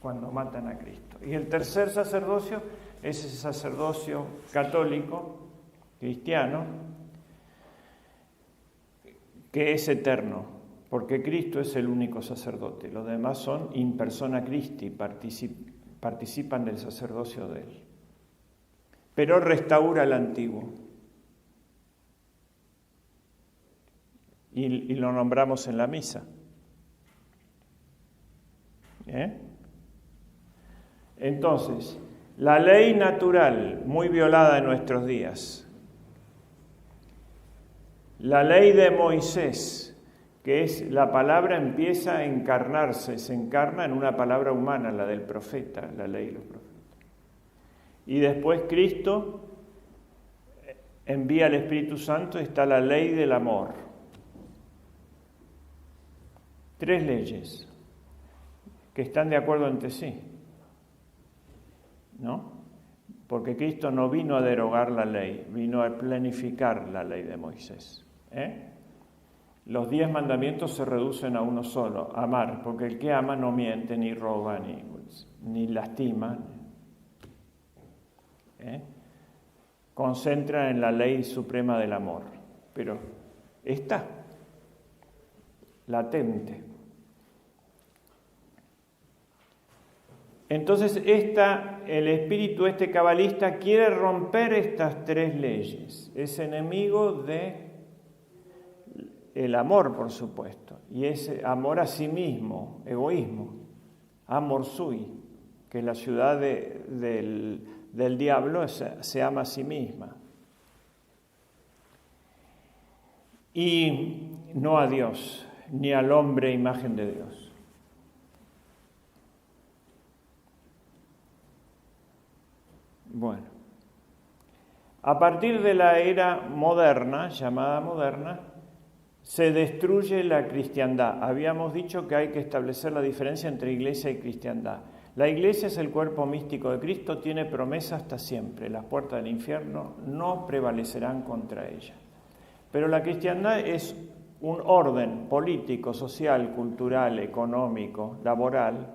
cuando matan a Cristo. Y el tercer sacerdocio es ese sacerdocio católico, cristiano, que es eterno, porque Cristo es el único sacerdote. Los demás son in persona Christi, participan del sacerdocio de Él. Pero restaura el antiguo. Y lo nombramos en la misa. Entonces, la ley natural, muy violada en nuestros días, La ley de Moisés, que es la palabra empieza a encarnarse, se encarna en una palabra humana, la del profeta, la ley de los profetas. Y después Cristo envía al Espíritu Santo, está la ley del amor. 3 leyes que están de acuerdo entre sí, ¿no? Porque Cristo no vino a derogar la ley, vino a planificar la ley de Moisés. Los 10 mandamientos se reducen a uno solo, amar, porque el que ama no miente, ni roba, ni lastima. Concentra en la ley suprema del amor, pero está latente. Entonces el espíritu cabalista quiere romper estas 3 leyes. Es enemigo de el amor, por supuesto, y es amor a sí mismo, egoísmo, amor sui, que la ciudad del diablo se ama a sí misma. Y no a Dios, ni al hombre imagen de Dios. Bueno, a partir de la era moderna, llamada moderna, se destruye la cristiandad. Habíamos dicho que hay que establecer la diferencia entre iglesia y cristiandad. La iglesia es el cuerpo místico de Cristo, tiene promesa hasta siempre. Las puertas del infierno no prevalecerán contra ella. Pero la cristiandad es un orden político, social, cultural, económico, laboral,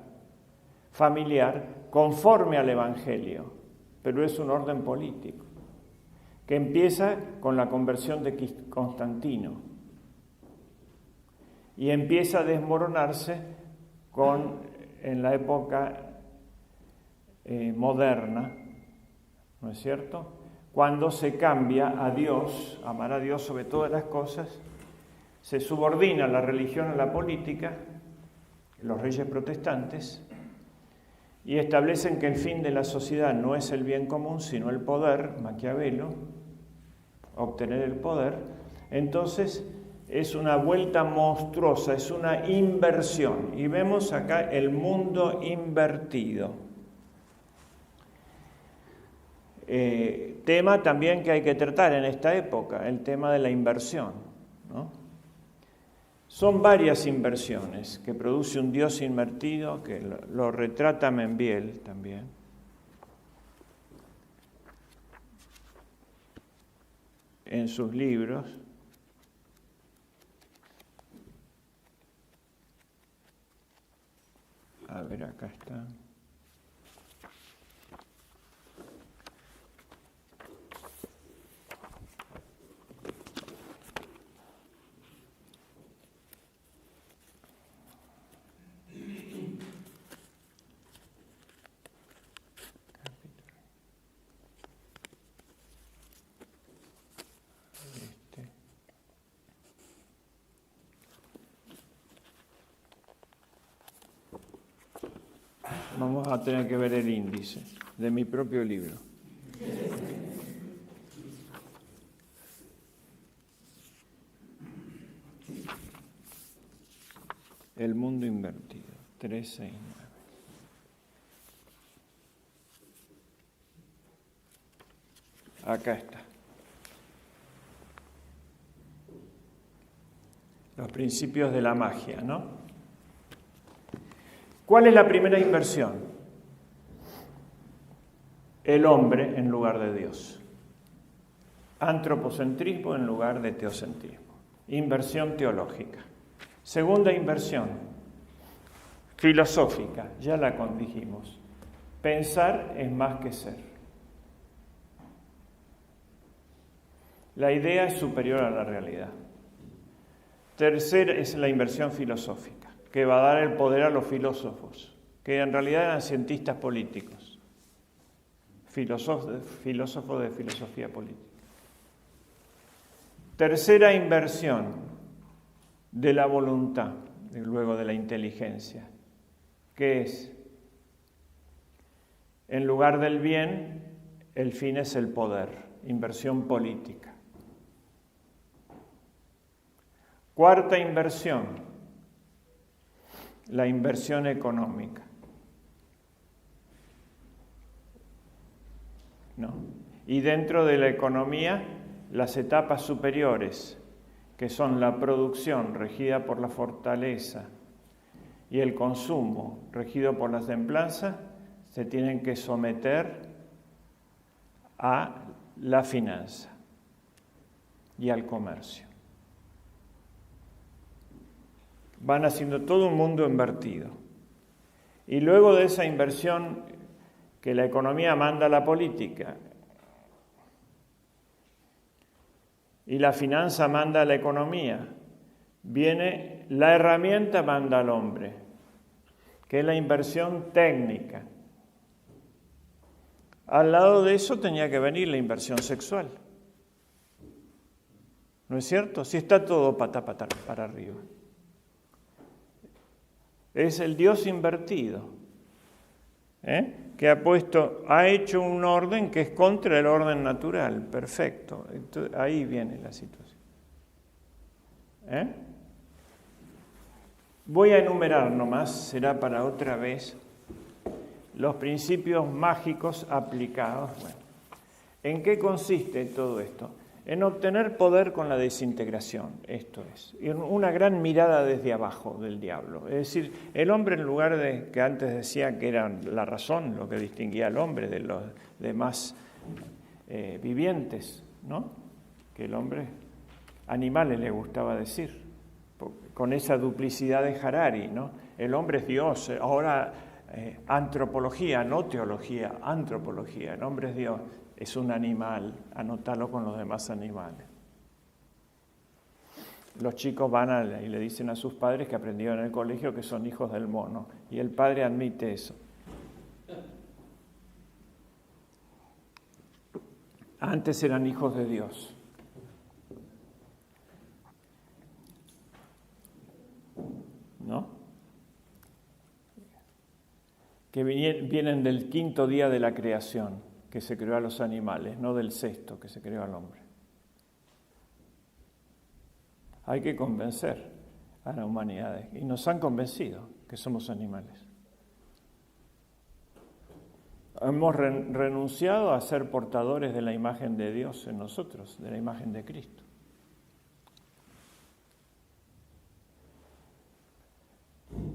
familiar, conforme al Evangelio. Pero es un orden político, que empieza con la conversión de Constantino y empieza a desmoronarse en la época moderna, ¿no es cierto? Cuando se cambia a Dios, amar a Dios sobre todas las cosas, se subordina la religión a la política, los reyes protestantes, y establecen que el fin de la sociedad no es el bien común, sino el poder, Maquiavelo, obtener el poder. Entonces es una vuelta monstruosa, es una inversión. Y vemos acá el mundo invertido. Tema también que hay que tratar en esta época, el tema de la inversión, ¿no? Son varias inversiones que produce un Dios invertido, que lo retrata Membiel también. En sus libros. A ver, acá está. Vamos a tener que ver el índice de mi propio libro. El mundo invertido, 369. Acá está. Los principios de la magia, ¿no? ¿Cuál es la primera inversión? El hombre en lugar de Dios. Antropocentrismo en lugar de teocentrismo. Inversión teológica. Segunda inversión, filosófica, ya la dijimos. Pensar es más que ser. La idea es superior a la realidad. Tercera es la inversión filosófica, que va a dar el poder a los filósofos, que en realidad eran cientistas políticos, filósofos de filosofía política. Tercera inversión de la voluntad, luego de la inteligencia, que es, en lugar del bien, el fin es el poder, inversión política. Cuarta inversión, la inversión económica. ¿No? Y dentro de la economía, las etapas superiores, que son la producción regida por la fortaleza y el consumo regido por la templanza, se tienen que someter a la finanza y al comercio. Van haciendo todo un mundo invertido. Y luego de esa inversión que la economía manda a la política y la finanza manda a la economía, viene la herramienta manda al hombre, que es la inversión técnica. Al lado de eso tenía que venir la inversión sexual. ¿No es cierto? Si está todo para arriba. Es el Dios invertido, que ha hecho un orden que es contra el orden natural. Perfecto. Entonces, ahí viene la situación. Voy a enumerar nomás, será para otra vez, los principios mágicos aplicados. Bueno, ¿en qué consiste todo esto? En obtener poder con la desintegración, esto es, en una gran mirada desde abajo del diablo. Es decir, el hombre, en lugar de que antes decía que era la razón lo que distinguía al hombre de los demás vivientes, ¿no? Que el hombre, animales le gustaba decir, con esa duplicidad de Harari, ¿no? El hombre es Dios, ahora antropología, no teología, antropología, el hombre es Dios. Es un animal, anotarlo con los demás animales. Los chicos van y le dicen a sus padres que aprendieron en el colegio que son hijos del mono, y el padre admite eso. Antes eran hijos de Dios. ¿No? Que vienen del quinto día de la creación, que se creó a los animales, no del sexto, que se creó al hombre. Hay que convencer a la humanidad, y nos han convencido que somos animales. Hemos renunciado a ser portadores de la imagen de Dios en nosotros, de la imagen de Cristo.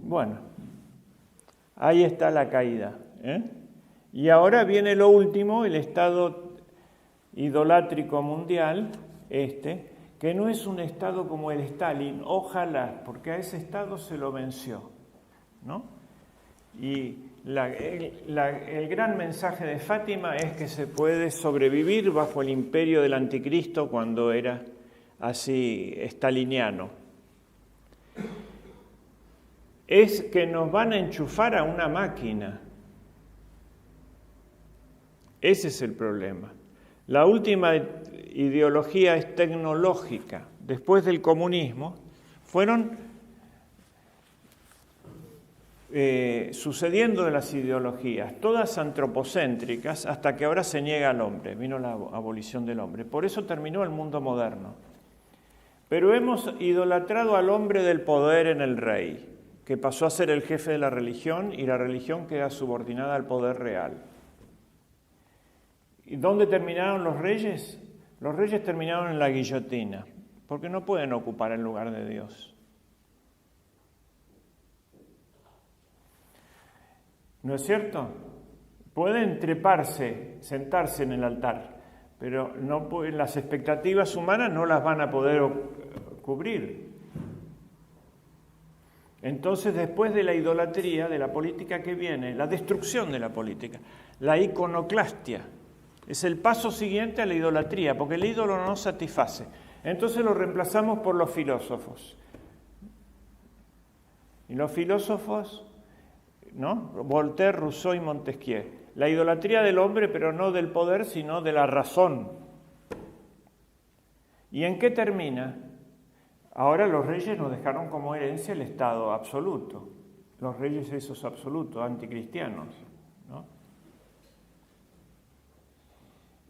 Bueno, ahí está la caída, Y ahora viene lo último, el estado idolátrico mundial, que no es un estado como el Stalin, ojalá, porque a ese estado se lo venció, ¿no? Y el gran mensaje de Fátima es que se puede sobrevivir bajo el imperio del anticristo cuando era así staliniano. Es que nos van a enchufar a una máquina. Ese es el problema. La última ideología es tecnológica. Después del comunismo, fueron sucediendo las ideologías, todas antropocéntricas, hasta que ahora se niega al hombre. Vino la abolición del hombre. Por eso terminó el mundo moderno. Pero hemos idolatrado al hombre del poder en el rey, que pasó a ser el jefe de la religión, y la religión queda subordinada al poder real. ¿Y dónde terminaron los reyes? Los reyes terminaron en la guillotina, porque no pueden ocupar el lugar de Dios. ¿No es cierto? Pueden treparse, sentarse en el altar, pero las expectativas humanas no las van a poder cubrir. Entonces, después de la idolatría, de la política que viene, la destrucción de la política, la iconoclastia, es el paso siguiente a la idolatría, porque el ídolo no satisface. Entonces lo reemplazamos por los filósofos. Y los filósofos, ¿no? Voltaire, Rousseau y Montesquieu. La idolatría del hombre, pero no del poder, sino de la razón. ¿Y en qué termina? Ahora los reyes nos dejaron como herencia el Estado absoluto. Los reyes esos absolutos, anticristianos, ¿no?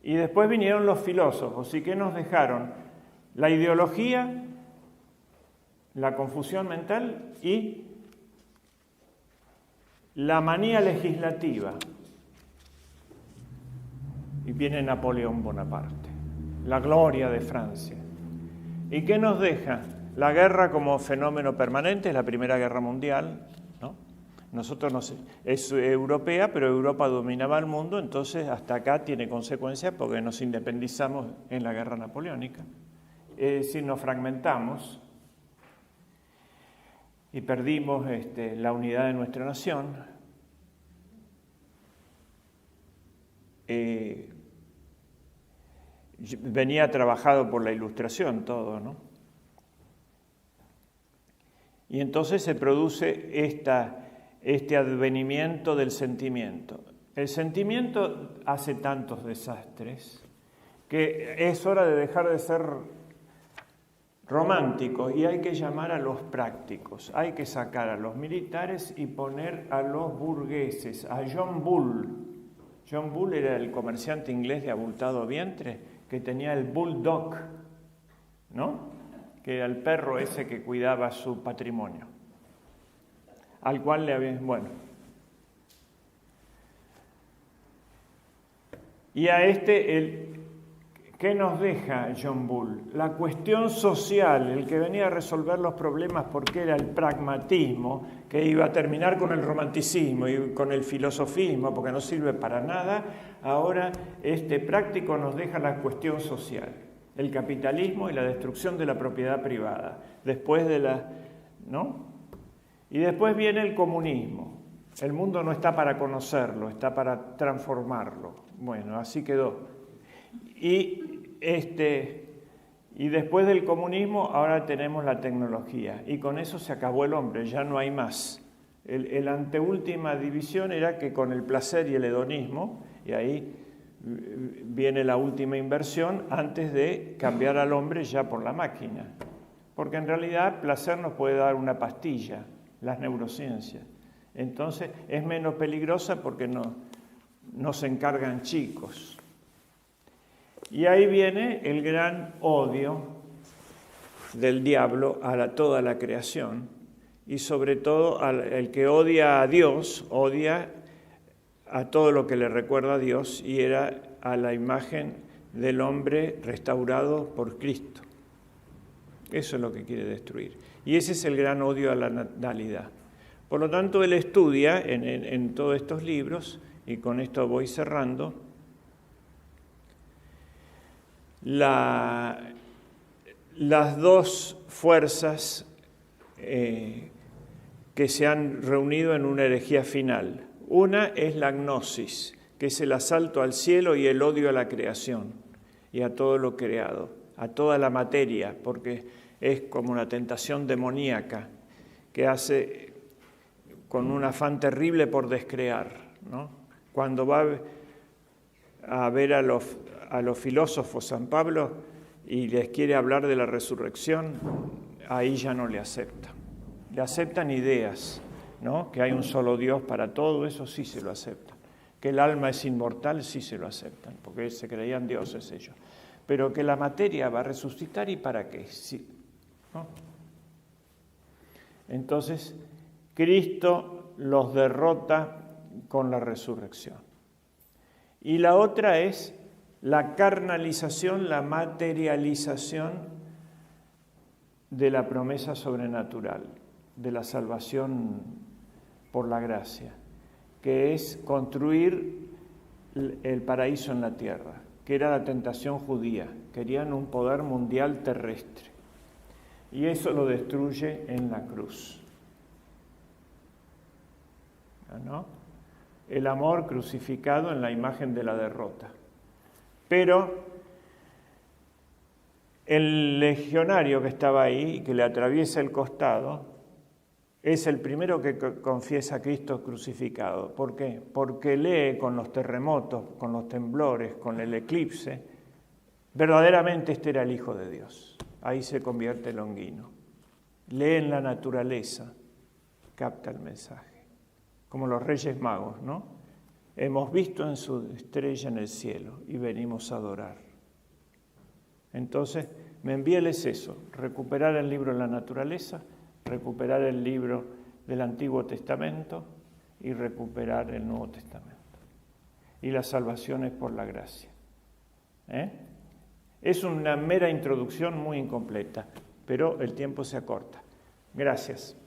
Y después vinieron los filósofos. ¿Y qué nos dejaron? La ideología la confusión mental y la manía legislativa. Y viene Napoleón Bonaparte, la gloria de Francia. ¿Y qué nos deja? La guerra como fenómeno permanente, es la Primera Guerra Mundial, ¿no? Nosotros no sé, es europea, pero Europa dominaba el mundo, entonces hasta acá tiene consecuencias porque nos independizamos en la guerra napoleónica. Es decir, nos fragmentamos y perdimos la unidad de nuestra nación. Venía trabajado por la Ilustración todo, ¿no? Y entonces se produce este advenimiento del sentimiento. El sentimiento hace tantos desastres que es hora de dejar de ser románticos y hay que llamar a los prácticos. Hay que sacar a los militares y poner a los burgueses, a John Bull. John Bull era el comerciante inglés de abultado vientre que tenía el bulldog, ¿no? Que era el perro ese que cuidaba su patrimonio, al cual le había... Bueno. Y a ¿qué nos deja John Bull? La cuestión social, el que venía a resolver los problemas porque era el pragmatismo, que iba a terminar con el romanticismo y con el filosofismo, porque no sirve para nada. Ahora este práctico nos deja la cuestión social, el capitalismo y la destrucción de la propiedad privada, después de ¿no? Y después viene el comunismo. El mundo no está para conocerlo, está para transformarlo. Bueno, así quedó. Y después del comunismo ahora tenemos la tecnología y con eso se acabó el hombre, ya no hay más. La anteúltima división era que con el placer y el hedonismo, y ahí viene la última inversión antes de cambiar al hombre ya por la máquina. Porque en realidad placer nos puede dar una pastilla, las neurociencias. Entonces es menos peligrosa porque no se encargan chicos. Y ahí viene el gran odio del diablo a toda la creación y sobre todo el que odia a Dios, odia a todo lo que le recuerda a Dios y era a la imagen del hombre restaurado por Cristo. Eso es lo que quiere destruir. Y ese es el gran odio a la natalidad. Por lo tanto, él estudia en todos estos libros, y con esto voy cerrando, las dos fuerzas que se han reunido en una herejía final. Una es la gnosis, que es el asalto al cielo y el odio a la creación y a todo lo creado, a toda la materia, porque es como una tentación demoníaca que hace con un afán terrible por descrear, ¿no? Cuando va a ver a los filósofos San Pablo y les quiere hablar de la resurrección, ahí ya no le aceptan. Le aceptan ideas, ¿no? Que hay un solo Dios para todo, eso sí se lo aceptan. Que el alma es inmortal, sí se lo aceptan, porque se creían dioses ellos. Pero que la materia va a resucitar, ¿y para qué? Sí, ¿no? Entonces, Cristo los derrota con la resurrección. Y la otra es la carnalización, la materialización de la promesa sobrenatural, de la salvación por la gracia, que es construir el paraíso en la tierra, que era la tentación judía. Querían un poder mundial terrestre. Y eso lo destruye en la cruz, ¿no? El amor crucificado en la imagen de la derrota. Pero el legionario que estaba ahí, que le atraviesa el costado, es el primero que confiesa a Cristo crucificado. ¿Por qué? Porque lee con los terremotos, con los temblores, con el eclipse, verdaderamente este era el Hijo de Dios. Ahí se convierte Longuino. Lee en la naturaleza, capta el mensaje. Como los Reyes Magos, ¿no? Hemos visto en su estrella en el cielo y venimos a adorar. Entonces, Membiel es eso, recuperar el libro de la naturaleza, recuperar el libro del Antiguo Testamento y recuperar el Nuevo Testamento. Y la salvación es por la gracia. Es una mera introducción muy incompleta, pero el tiempo se acorta. Gracias.